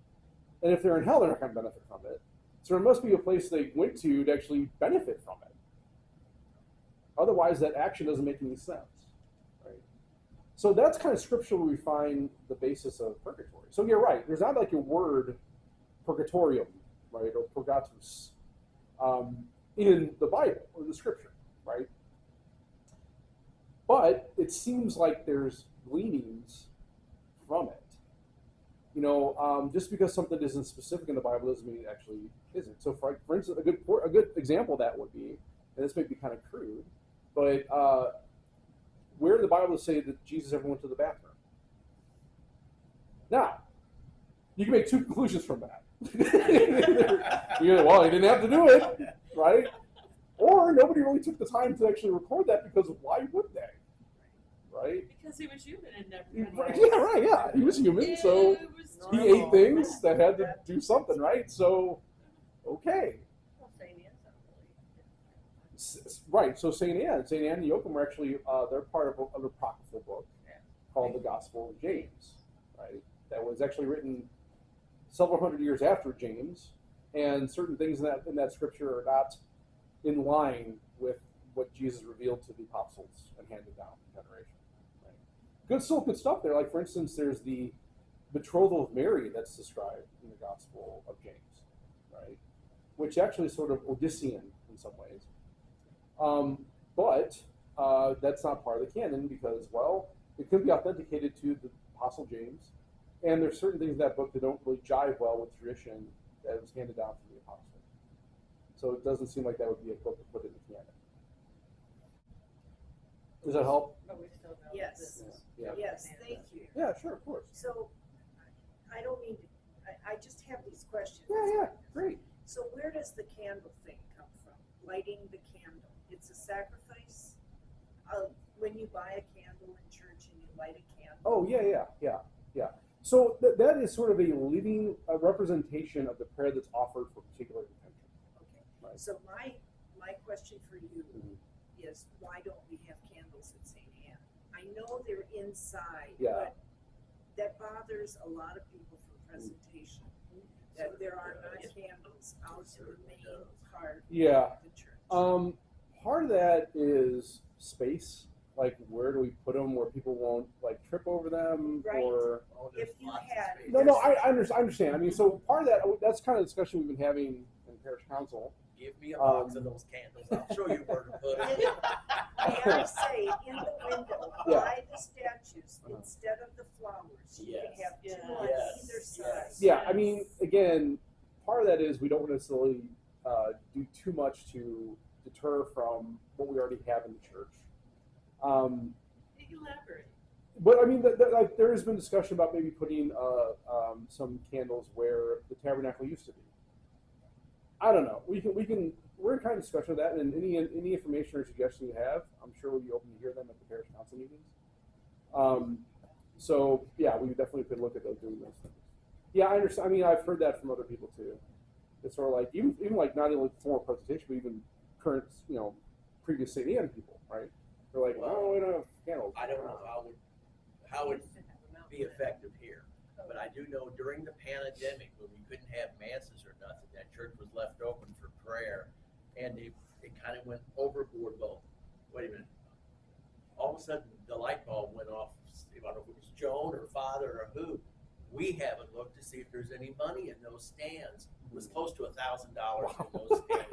And if they're in hell, they're not going to benefit from it. So there must be a place they went to actually benefit from it. Otherwise, that action doesn't make any sense, right? So that's kind of scripturally we find the basis of purgatory. So you're right. There's not like a word purgatorium, right, or purgatus in the Bible or the scripture, right? But it seems like there's gleanings from it. Just because something isn't specific in the Bible doesn't mean it actually isn't. So, for instance, a good example of that would be, and this may be kind of crude, but where in the Bible does it say that Jesus ever went to the bathroom? Now, you can make two conclusions from that. Well, he didn't have to do it, right? Or nobody really took the time to actually record that because why would they? Right? Because he was human and never. Yeah, right, yeah. He was human, so he ate things that had to do something, right? So, okay. Well, St. Anne's not really. Right, so St. Anne and Joachim are actually, they're part of an apocryphal book called the Gospel of James, right? That was actually written several hundred years after James, and certain things in that scripture are not in line with what Jesus revealed to the apostles and handed down to generation. Right? Good stuff there. Like, for instance, there's the betrothal of Mary that's described in the Gospel of James, right? Which actually is sort of Odyssean in some ways. But that's not part of the canon because, well, it could be authenticated to the Apostle James, and there's certain things in that book that don't really jive well with tradition that was handed down from the Apostle. So it doesn't seem like that would be a book to put in the canon. Does that help? But we still know Yes. this is. Yeah. Yes, thank you. Yeah, sure, of course. So, I don't mean to, I just have these questions. Yeah, great. So where does the candle thing come from? Lighting the candle. It's a sacrifice? When you buy a candle in church and you light a candle? Oh, yeah. So that is sort of a living representation of the prayer that's offered for particular intention. Okay. Right. So my question for you Mhm. is, why don't we have candles at St. Anne? I know they're inside, Yeah. but that bothers a lot of people from presentation. That there are not candles out in the main part Yeah. of the church. Part of that is space. Like, where do we put them where people won't like trip over them, Right. or Oh, there's If you lots of had- space. no, I understand. I mean, so part of that's kind of the discussion we've been having in parish council. Give me a box of those candles, I'll show you where to put them. May I say, in the window, Yeah. by the statues, instead of the flowers, you can Yes. have two Yes. on Yes. either side. Yes. Yeah, I mean, again, part of that is we don't necessarily do too much to deter from what we already have in the church. Elaborate. But I mean, like, there has been discussion about maybe putting some candles where the tabernacle used to be. I don't know. We're in kind of discussion of that, and any information or suggestion you have, I'm sure we'll be open to hear them at the parish council meetings. So yeah, we definitely could look at doing those things. Yeah, I understand. I mean, I've heard that from other people too. It's sort of like even like not only formal presentation, but even current, previous St. Anne people, right? They're like, oh, we don't have candles. I don't know how it be effective here, but I do know during the pandemic when we couldn't have masses or nothing, that church was left open for prayer, and it kind of went overboard. Well, wait a minute. All of a sudden, the light bulb went off. I don't know if it was Joan or Father or who. We haven't looked to see if there's any money in those stands. It was close to $1,000 in those stands.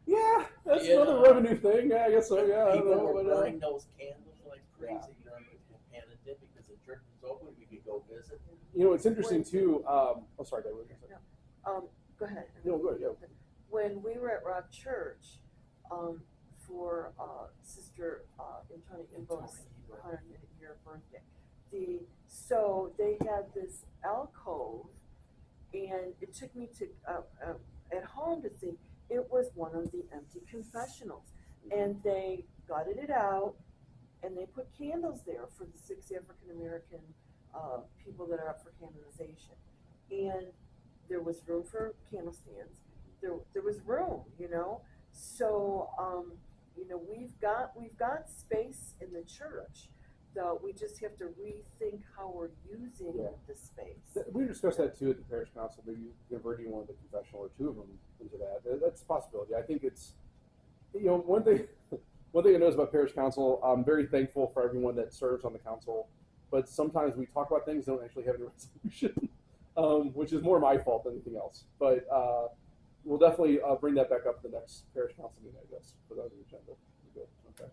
Yeah, that's Yeah. another revenue thing. Yeah, I guess so. Yeah, I don't People know, were but, burning those candles like crazy during the pandemic because the church was open. We could go visit. it's interesting too. Sorry, Dave. What were you gonna say? Go ahead. No, go ahead. Yeah. When we were at Rock Church, for Sister Antonia Imbo's 100-year birthday, so they had this alcove, and it took me to at home to think it was one of the empty confessionals, and they gutted it out, and they put candles there for the 6 African American people that are up for canonization, and there was room for candle stands. There was room, So we've got space in the church. So we just have to rethink how we're using the space. We discussed that too at the parish council. Maybe converting one of the confessional or two of them into that. That's a possibility. I think it's, one thing I know about parish council. I'm very thankful for everyone that serves on the council, but sometimes we talk about things that don't actually have any resolution, which is more my fault than anything else. But we'll definitely bring that back up at the next parish council meeting, I guess, put that on the agenda. Good. Okay.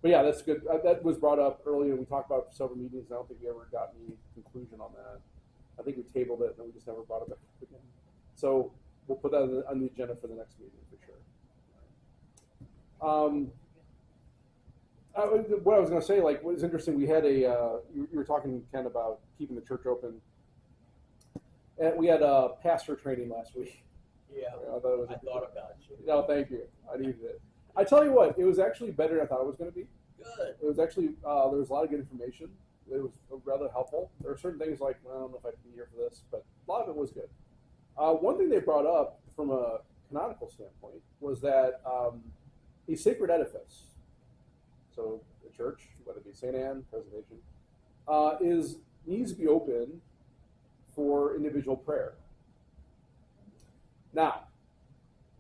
But yeah, that's good. That was brought up earlier. We talked about it for several meetings. I don't think we ever got any conclusion on that. I think we tabled it and we just never brought it back up again. So we'll put that on the agenda for the next meeting for sure. What I was going to say, like, what was interesting, we had you were talking, Ken, about keeping the church open. And we had a pastor training last week. Yeah, I thought about you. No, thank you. I needed it. I tell you what, it was actually better than I thought it was going to be. Good. It was actually, there was a lot of good information. It was rather helpful. There are certain things like, well, I don't know if I can be here for this, but a lot of it was good. One thing they brought up from a canonical standpoint was that a sacred edifice, so the church, whether it be St. Anne, Preservation, needs to be open for individual prayer. Now,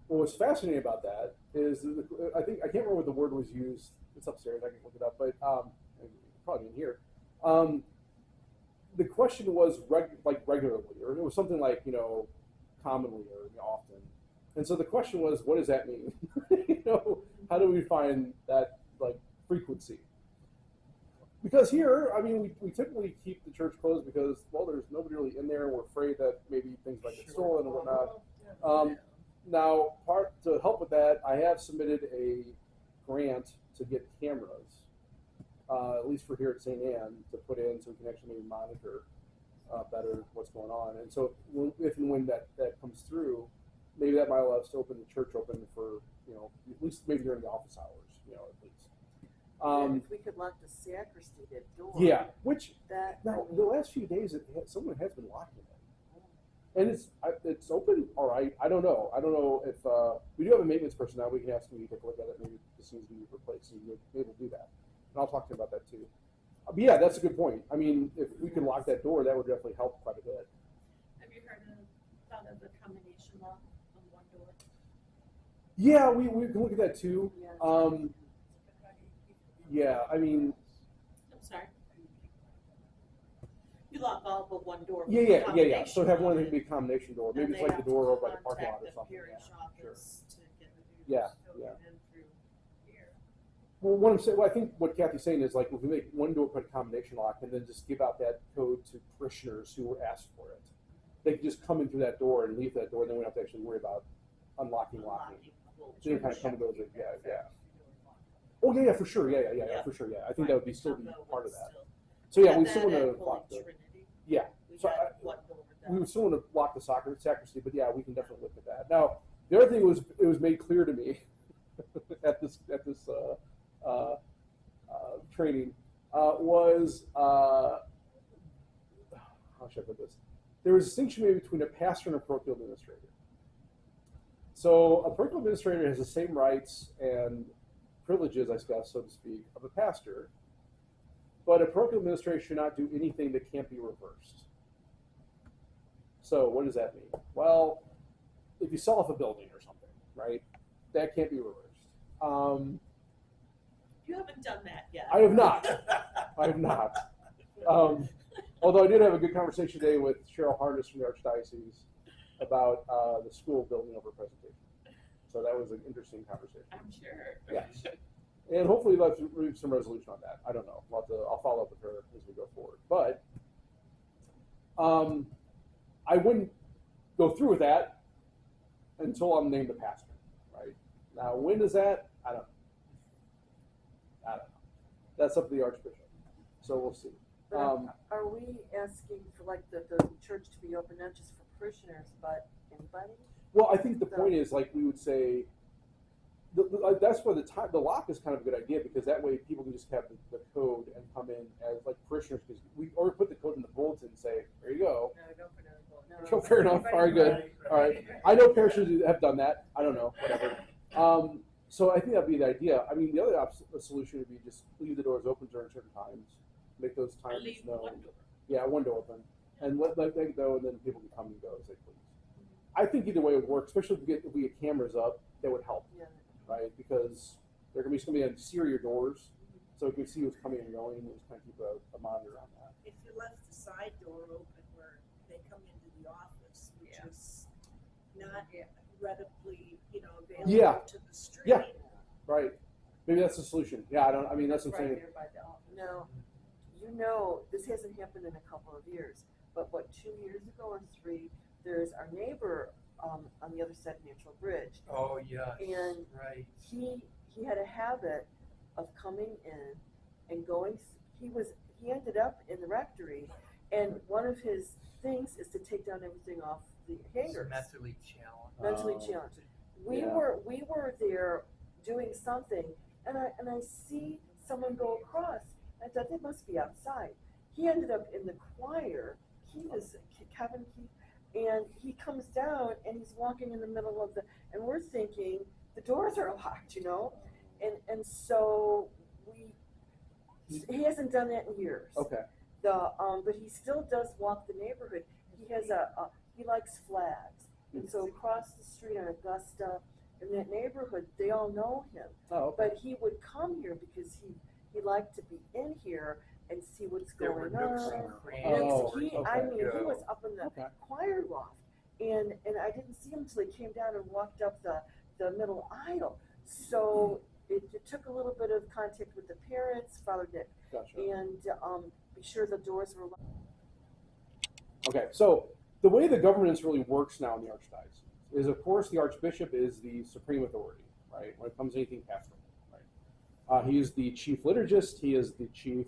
what was fascinating about that is, I can't remember what the word was used. It's upstairs. I can look it up, but probably in here. The question was regularly, or it was something like commonly or often. And so the question was, what does that mean? How do we find that frequency? Because here, I mean, we typically keep the church closed because, well, there's nobody really in there. We're afraid that maybe things might get stolen and whatnot. Now, to help with that, I have submitted a grant to get cameras, at least for here at St. Anne, to put in so we can actually maybe monitor better what's going on. And so if and when that comes through, maybe that might allow us to open the church open for, at least maybe during the office hours, at least. And if we could lock the sacristy, that door. Yeah, which now the last few days someone has been locking it, and it's open all right. I don't know if we do have a maintenance person now. We can ask him to take a look at it. Maybe this needs to be replaced. And maybe we'll do that, and I'll talk to him about that too. But yeah, that's a good point. I mean, if we can lock that door, that would definitely help quite a bit. Have you thought of the combination lock on one door? Yeah, we can look at that too. Yeah. Yeah, I mean, I'm sorry. You lock all but one door. with yeah. combination So have one on of them it, be a combination door. then Maybe it's they like the have to door over by the parking lot contact or the something. parish Yeah, sure. office to get the Yeah, token yeah. in through here. Well, what I'm saying, well, I think what Kathy's saying is like if we make one door put a combination lock and then just give out that code to parishioners who were asked for it, they can just come in through that door and leave that door. Then we don't have to actually worry about unlocking, locking. the whole So you kind of church. come and go. Yeah. Oh yeah, for sure. Yeah, for sure. Yeah, I think that would be still be part of that. So yeah, we still want to lock the. Yeah. So we would still want to lock the sacristy, but yeah, we can definitely look at that. Now, the other thing was it was made clear to me at this training was how should I put this? There was a distinction made between a pastor and a parochial administrator. So a parochial administrator has the same rights and privileges, I guess, so to speak, of a pastor, but a parochial administrator should not do anything that can't be reversed. So what does that mean? Well, if you sell off a building or something, right, that can't be reversed. You haven't done that yet. I have not. I have not. Although I did have a good conversation today with Cheryl Harness from the Archdiocese about the school building over presentation. So that was an interesting conversation. I'm sure. Yes. And hopefully let's reach some resolution on that. I don't know. I'll follow up with her as we go forward. But I wouldn't go through with that until I'm named a pastor, right? Now, when is that? I don't know. That's up to the Archbishop. So we'll see. Are we asking for like the church to be open not just for parishioners but anybody? Well, I think the point is like we would say that's where the lock is kind of a good idea because that way people can just have the code and come in as like parishioners because we put the code in the bulletin and say there you go. No, don't put it in the bulletin. No. So fair enough. All right, good. All right. I know parishes have done that. I don't know. Whatever. So I think that'd be the idea. I mean, the other solution would be just leave the doors open during certain times, make those times Leave known. one door. Yeah, one door open, and let them go, and then people can come and go as they please. I think either way would work, especially if we get cameras up. That would help, Yeah. right? Because there can be somebody on exterior doors, so we can see who's coming and going, and just kind of keep a monitor on that. If you left the side door open where they come into the office, which is not readily, available Yeah. to the street. Yeah. Right. Maybe that's the solution. Yeah, I mean, that's what I'm Right saying. there by the office. No, this hasn't happened in a couple of years, but 2 years ago or 3, there's our neighbor on the other side of Natural Bridge. Oh, yes, And right. he had a habit of coming in and going. He ended up in the rectory, and one of his things is to take down everything off the He's hangers. mentally challenged. Mentally challenged. We Yeah. were there doing something, and I see someone go across. I thought they must be outside. He ended up in the choir. Kevin Keith, and he comes down and he's walking in the middle of and we're thinking the doors are locked, and so he hasn't done that in years. Okay. But he still does walk the neighborhood. He has he likes flags, and so across the street on Augusta, in that neighborhood, they all know him. Oh, okay. But he would come here because he liked to be in here and see what's There were going nooks on. and Oh, crannies. okay. He was up in the Okay. choir loft, and I didn't see him until he came down and walked up the middle aisle. So it took a little bit of contact with the parents, Father Nick, Gotcha. and be sure the doors were locked. Okay, so the way the governance really works now in the Archdiocese is, of course, the Archbishop is the supreme authority, right, when it comes to anything pastoral, right? He is the chief liturgist, he is the chief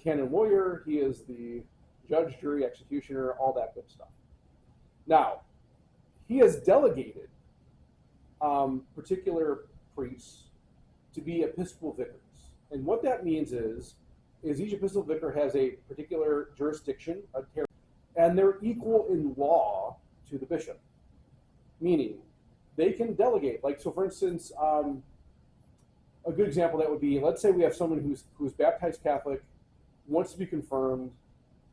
canon lawyer, he is the judge, jury, executioner, all that good stuff. Now, he has delegated particular priests to be episcopal vicars. And what that means is each episcopal vicar has a particular jurisdiction, and they're equal in law to the bishop. Meaning, they can delegate. Like, so for instance, a a good example of that would be, let's say we have someone who's baptized Catholic, wants to be confirmed,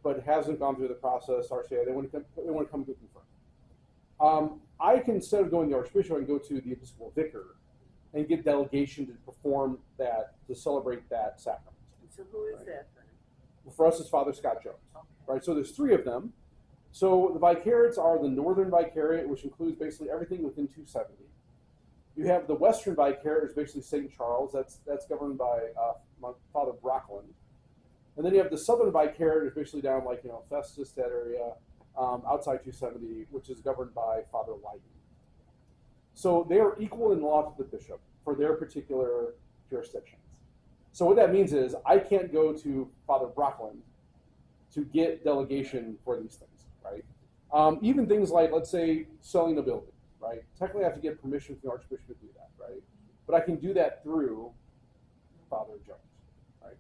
but hasn't gone through the process. RCA, they want to come get confirmed. I can, instead of going to the Archbishop, I can go to the Episcopal Vicar and get delegation to perform that, to celebrate that sacrament. So who is that then? For us, it's Father Scott Jones. Okay. Right, so there's 3 of them. So the vicariates are the Northern Vicariate, which includes basically everything within 270. You have the Western Vicariate, which is basically St. Charles. That's governed by Father Brockland. And then you have the Southern Vicariate, which is basically down like, Festus, that area, outside 270, which is governed by Father Leiden. So they are equal in law to the bishop for their particular jurisdictions. So what that means is I can't go to Father Brockland to get delegation for these things, right? Even things like, let's say, selling a building, right? Technically, I have to get permission from the Archbishop to do that, right? But I can do that through Father Jones, right?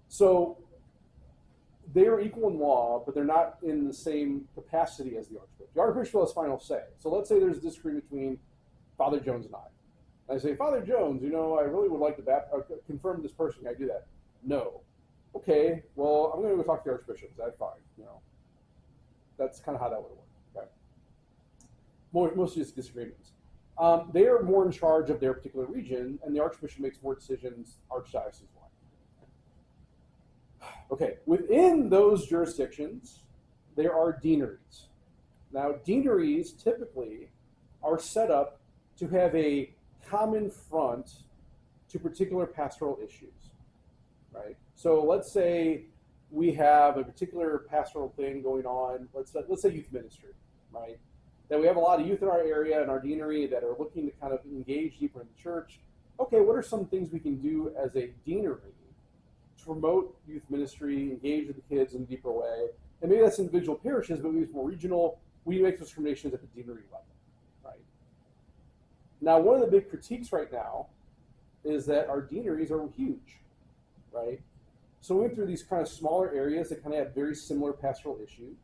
So they are equal in law, but they're not in the same capacity as the Archbishop. The Archbishop has final say. So let's say there's a disagreement between Father Jones and I. And I say, Father Jones, I really would like to confirm this person. Can I do that? No. Okay, well, I'm going to go talk to the Archbishop. Is that fine? That's kind of how that would work. Okay. Most of these disagreements. They are more in charge of their particular region, and the Archbishop makes more decisions Archdiocese-wide. Okay, within those jurisdictions, there are deaneries. Now, deaneries typically are set up to have a common front to particular pastoral issues, right? So let's say we have a particular pastoral thing going on, let's say youth ministry, right? That we have a lot of youth in our area and our deanery that are looking to kind of engage deeper in the church. Okay, what are some things we can do as a deanery to promote youth ministry, engage with the kids in a deeper way? And maybe that's individual parishes, but maybe it's more regional. We make those determinations at the deanery level, right? Now, one of the big critiques right now is that our deaneries are huge, right? So we went through these kind of smaller areas that kind of have very similar pastoral issues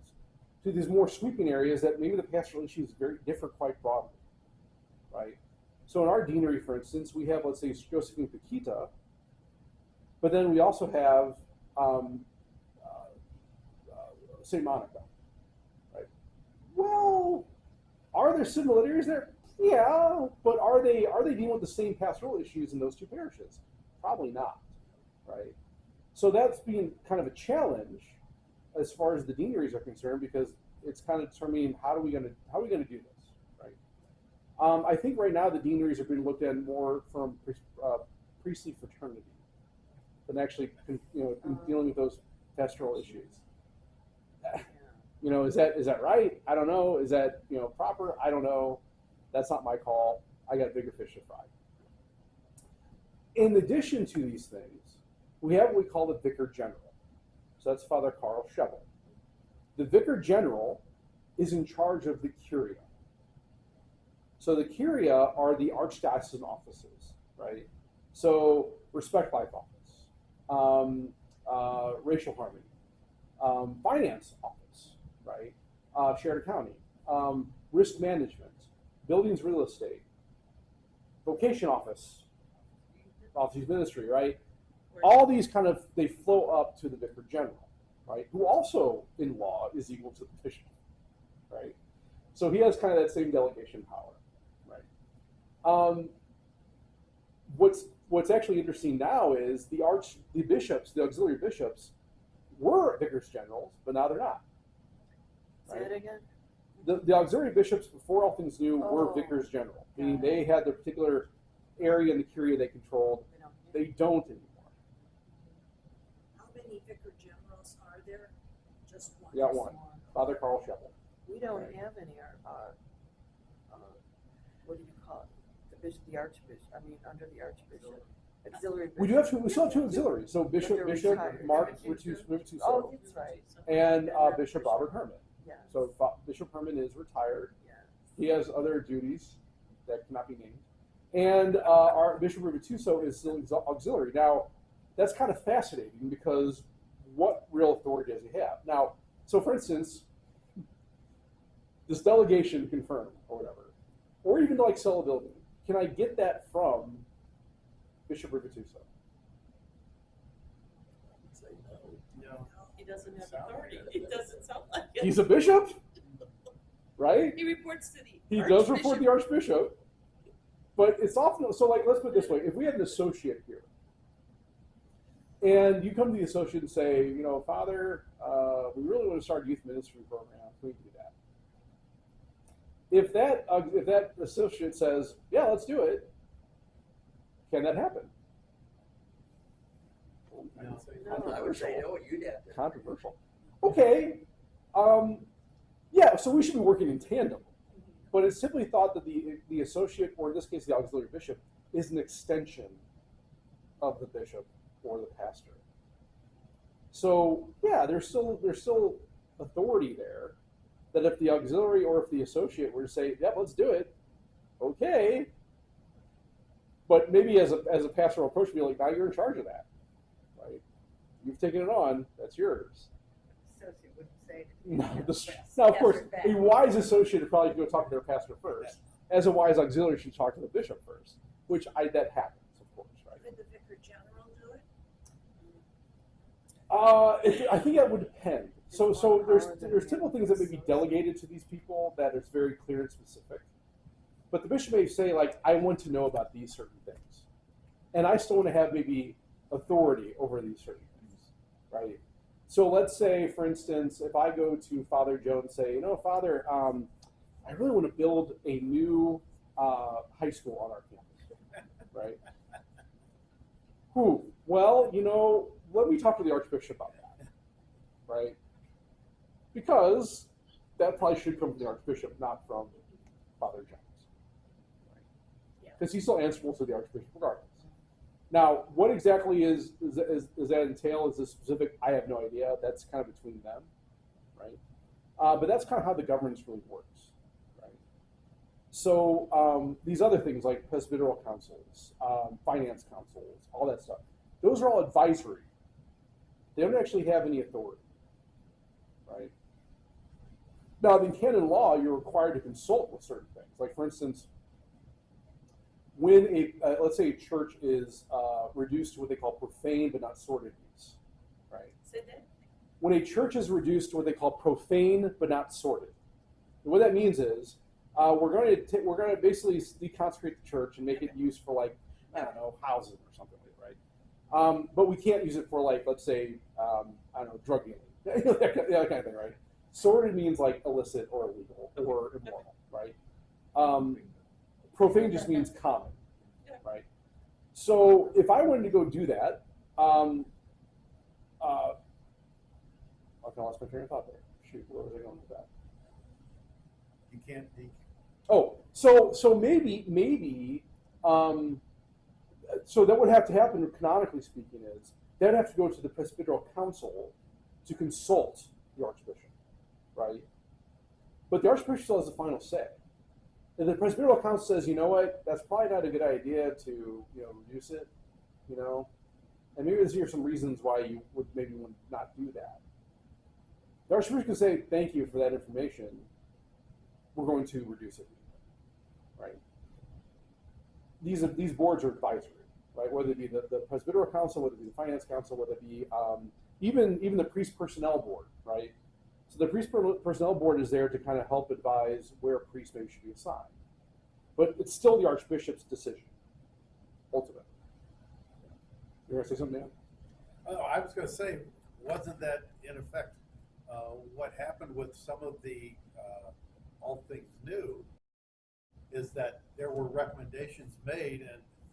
to these more sweeping areas that maybe the pastoral issues very differ quite broadly, right? So in our deanery, for instance, we have, let's say, Josephine Paquita, but then we also have St. Monica, right? Well, are there similarities there? Yeah, but are they dealing with the same pastoral issues in those 2 parishes? Probably not, right? So that's been kind of a challenge as far as the deaneries are concerned, because it's kind of determining how are we going to do this, right? I think right now the deaneries are being looked at more from priestly fraternity than actually in dealing with those pastoral issues. Is that right? I don't know. Is that proper? I don't know. That's not my call. I got bigger fish to fry. In addition to these things, we have what we call the Vicar General. So that's Father Carl Schevel. The Vicar General is in charge of the Curia. So the Curia are the Archdiocesan offices, right? So Respect Life Office, Racial Harmony, Finance Office, right? Shared Accounting, Risk Management, Buildings Real Estate, Vocation Office, Office Ministry, right? All these they flow up to the Vicar General, right? Who also, in law, is equal to the bishop, right? So he has kind of that same delegation power, right? What's actually interesting now is the bishops, the auxiliary bishops, were vicars generals, but now they're not. Say it again. The auxiliary bishops, before all things new, were vicars general, meaning they had their particular area in the curia they controlled. They don't anymore. How many vicar generals are there? Just one. We got one, Father Carl Schevel. We don't have any. What do you call it? The Archbishop. I mean, under the Archbishop, auxiliary. We do have two. We still have 2 auxiliaries. So Bishop Mark Rituso, oh, that's right. and Bishop Robert Herman. Yes. So Bishop Herman is retired. Yes. He has other duties that cannot be named. And our Bishop Rituso is still auxiliary. Now, that's kind of fascinating because what real authority does he have? Now, so for instance, this delegation confirmed or whatever, or even to sell a building, can I get that from Bishop Rivatuso? Say no. No. He doesn't have Sound like authority. it. It doesn't sound like it. He's a bishop, right? He reports to the He does report Archbishop. the Archbishop, but it's often so. Like, let's put it this way: if we had an associate here, and you come to the associate and say, you know, Father, we really want to start a youth ministry program. Can we do that? If that associate says, yeah, let's do it, can that happen? I would say no, you'd have to. Controversial. Okay. Yeah, so we should be working in tandem. But it's simply thought that the associate, or in this case the auxiliary bishop, is an extension of the bishop or the pastor. So yeah, there's still authority there, that if the auxiliary or if the associate were to say, yep, let's do it, okay. But maybe as a pastoral approach, be like, now you're in charge of that. Right? You've taken it on, that's yours. Associate wouldn't say. Now, of course, Yes, a wise associate would probably go talk to their pastor first. As a wise auxiliary should talk to the bishop first, that happens, of course, right? Could the vicar general do it? I think that would depend. So there's typical things that may be delegated to these people that is very clear and specific. But the bishop may say, like, I want to know about these certain things. And I still want to have maybe authority over these certain things, right? So let's say, for instance, if I go to Father Joe and say, you know, Father, I really want to build a new high school on our campus, right? Well, you know, let me talk to the Archbishop about that, right? Because that probably should come from the Archbishop, not from Father Jones. Because he's still answerable to the Archbishop regardless. Now, what exactly is that entail? Is this specific? I have no idea. That's kind of between them, right? But that's kind of how the governance really works, right? So these other things like presbyteral councils, finance councils, all that stuff, those are all advisory. They don't actually have any authority, right? Now, in canon law, you're required to consult with certain things. Like, for instance, when let's say a church is reduced to what they call profane but not sordid use, right? Say that. When a church is reduced to what they call profane but not sordid, and what that means is we're going to basically deconsecrate the church and make it used for, like, I don't know, houses or something like that, right? But we can't use it for, like, let's say I don't know, drug dealing, that kind of thing, right? Sordid means like illicit or illegal or immoral, right? Profane just means common, right? So if I wanted to go do that, okay, I lost my train of thought there. Shoot, where was I going with that? You can't Oh, so maybe, so that would have to happen, canonically speaking, is they'd have to go to the Presbyteral Council to consult the Archbishop, right? But the Archbishop still has the final say. If the Presbyteral Council says, you know what, that's probably not a good idea to, reduce it, and maybe here are some reasons why you would not do that. The Archbishop can say, thank you for that information. We're going to reduce it, right? These boards are advisory, right? Whether it be the Presbyteral Council, whether it be the Finance Council, whether it be even the Priest Personnel Board, right? So the Priest Personnel Board is there to kind of help advise where priests maybe should be assigned. But it's still the Archbishop's decision, ultimately. You want to say something, Dan? Oh, I was going to say, wasn't that in effect what happened with some of the All Things New? Is that there were recommendations made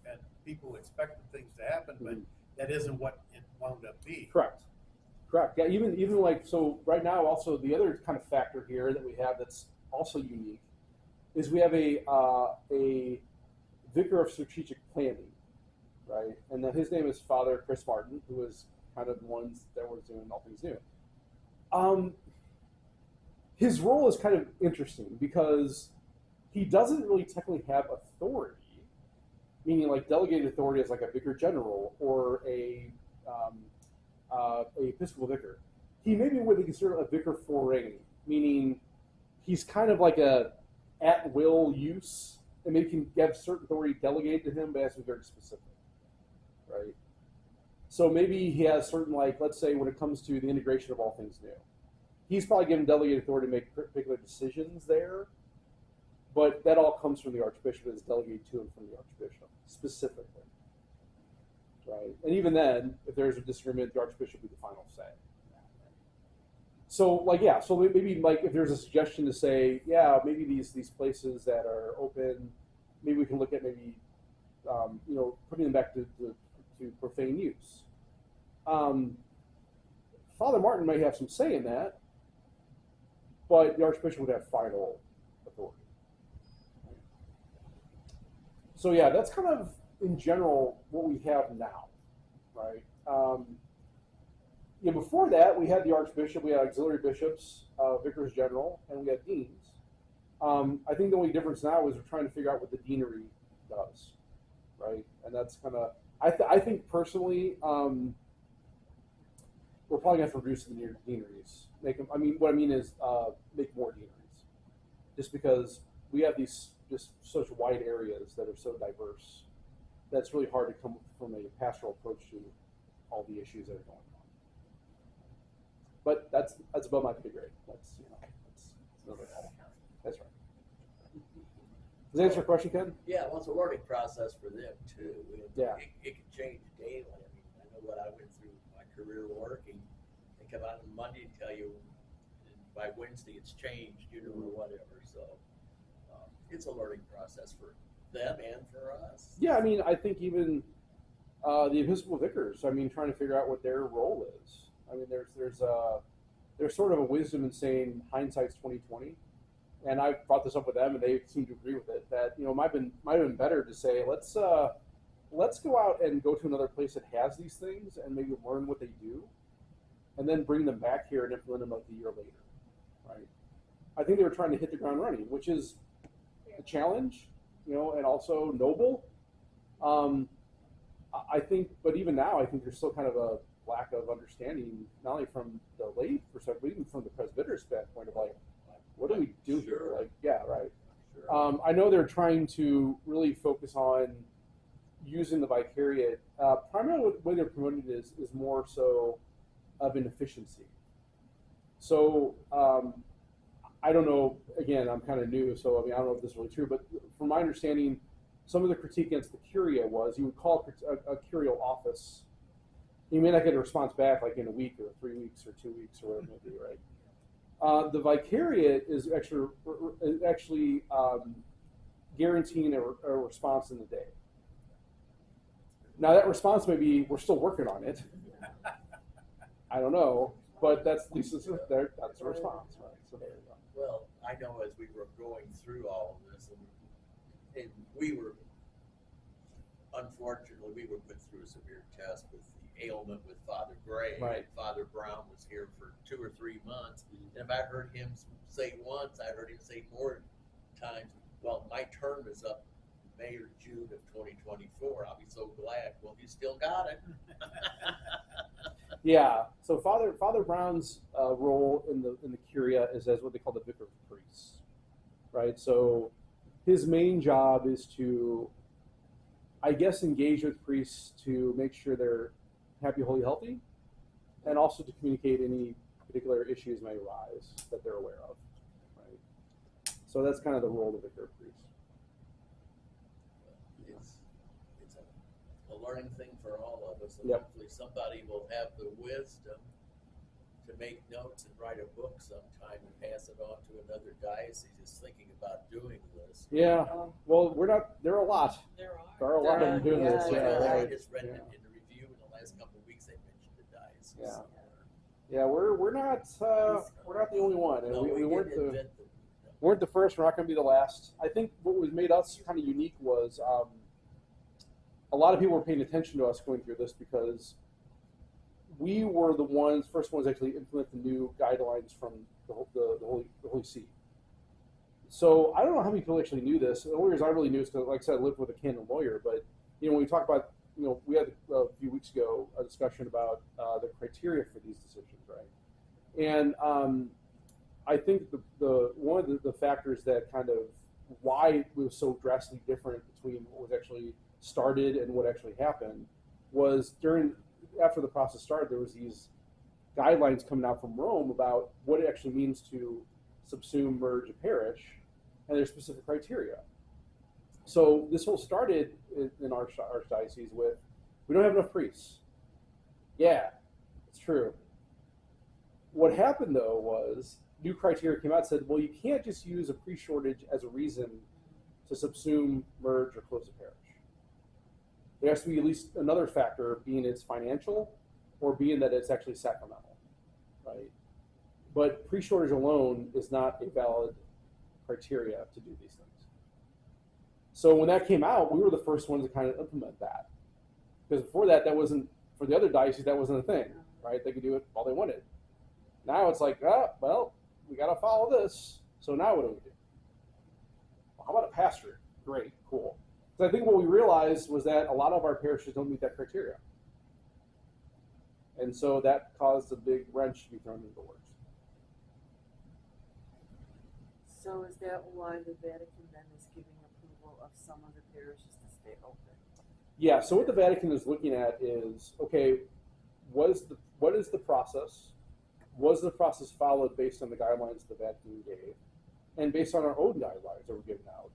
and people expected things to happen, but that isn't what it wound up being. Correct. Yeah, even like, so right now also the other kind of factor here that we have that's also unique is we have a vicar of strategic planning, right? And then his name is Father Chris Martin, who is kind of the ones that were doing All Things New. His role is kind of interesting because he doesn't really technically have authority, meaning like delegated authority as like a vicar general or a episcopal vicar. He may be what they consider a vicar foreign, meaning he's kind of like a at will use, and maybe can get certain authority delegated to him, but it has to be very specific. right? So maybe he has certain, like, let's say when it comes to the integration of all things new, he's probably given delegated authority to make particular decisions there, but that all comes from the Archbishop and is delegated to him from the Archbishop specifically, right? And even then, if there's a disagreement, the Archbishop will be the final say. So, like, yeah, so maybe, like, if there's a suggestion to say, yeah, maybe these places that are open, maybe we can look at maybe, putting them back to profane use. Father Martin may have some say in that, but the Archbishop would have final authority. So yeah, that's kind of, in general, what we have now, right? Before that, we had the Archbishop, we had auxiliary bishops, vicars general, and we had deans. I think the only difference now is we're trying to figure out what the deanery does, right? And that's kind of, I think personally, we're probably going to have to reduce the deaneries. What I mean is make more deaneries, just because we have these just such wide areas that are so diverse that it's really hard to come from a pastoral approach to all the issues that are going on. But that's above my pay grade. That's another level. That's right. Does that answer your question, Ken? Yeah, well, it's a learning process for them too. Yeah. It can change daily. I mean, I know what I went through my career working. They come out on Monday and tell you by Wednesday it's changed, or whatever. So it's a learning process for them and for us. Yeah, I think even the Episcopal vicars, trying to figure out what their role is. There's sort of a wisdom in saying hindsight's 20/20, and I brought this up with them, and they seem to agree with it. That might have been better to say let's go out and go to another place that has these things and maybe learn what they do, and then bring them back here and implement them like a year later, right? I think they were trying to hit the ground running, which is a challenge, and also noble. I think, but even now, I think there's still kind of a lack of understanding, not only from the lay perspective, but even from the presbyter standpoint of like, what do we do here? Like, yeah, right. Sure. I know they're trying to really focus on using the vicariate. Primarily, the way they're promoting it is more so of an efficiency. So I don't know. Again, I'm kind of new, so I don't know if this is really true. But from my understanding, some of the critique against the curia was you would call a curial office. You may not get a response back like in a week or 3 weeks or 2 weeks or whatever it may be, right? The vicariate is actually guaranteeing a response in the day. Now that response may be we're still working on it. I don't know, but that's at least that's a response, right? So there you go. Well, I know as we were going through all of this, and we were, unfortunately, we were put through a severe test with the ailment with Father Gray. Right. Father Brown was here for 2 or 3 months. And if I heard him say once, I heard him say more times, well, my term is up May or June of 2024. I'll be so glad. Well, you still got it. Yeah. So Father Brown's role in the curia is as what they call the vicar of priests, right? So his main job is to, I guess, engage with priests to make sure they're happy, holy, healthy, and also to communicate any particular issues may arise that they're aware of, right? So that's kind of the role of the vicar of priests. It's a learning thing for all of us, and Yep. hopefully somebody will have the wisdom to make notes and write a book sometime and pass it on to another diocese that's thinking about doing this. Yeah. Well, we're not. There are a lot. There There are a lot of them doing this. Well, Yeah. I Right. just read Yeah. in the review in the last couple of weeks they mentioned the diocese. Yeah. Yeah, we're not the only one, and No, we weren't didn't the invent them. weren't the first. We're not going to be the last. I think what was made us kind of unique was a lot of people were paying attention to us going through this because we were the first ones actually implement the new guidelines from the Holy See. So I don't know how many people actually knew this. The only reason I really knew is because, like I said, I lived with a canon lawyer. But when we talk about, we had a few weeks ago a discussion about the criteria for these decisions, right? And I think the one of the factors that kind of why it was so drastically different between what was actually started and what actually happened was after the process started, there was these guidelines coming out from Rome about what it actually means to subsume, merge a parish, and there's specific criteria. So this whole started in our archdiocese with, we don't have enough priests. Yeah, it's true. What happened though was new criteria came out and said, well, you can't just use a priest shortage as a reason to subsume, merge, or close a parish. There has to be at least another factor, being it's financial or being that it's actually sacramental, right? But priest shortage alone is not a valid criteria to do these things. So when that came out, we were the first ones to kind of implement that. Because before that, that wasn't, for the other dioceses, that wasn't a thing, right? They could do it all they wanted. Now it's like, well, we got to follow this. So now what do we do? Well, how about a pastorate? Great, cool. So I think what we realized was that a lot of our parishes don't meet that criteria. And so that caused a big wrench to be thrown into the works. So is that why the Vatican then is giving approval of some of the parishes to stay open? Yeah, so what the Vatican is looking at is, okay, what is the process? Was the process followed based on the guidelines the Vatican gave? And based on our own guidelines that were given out,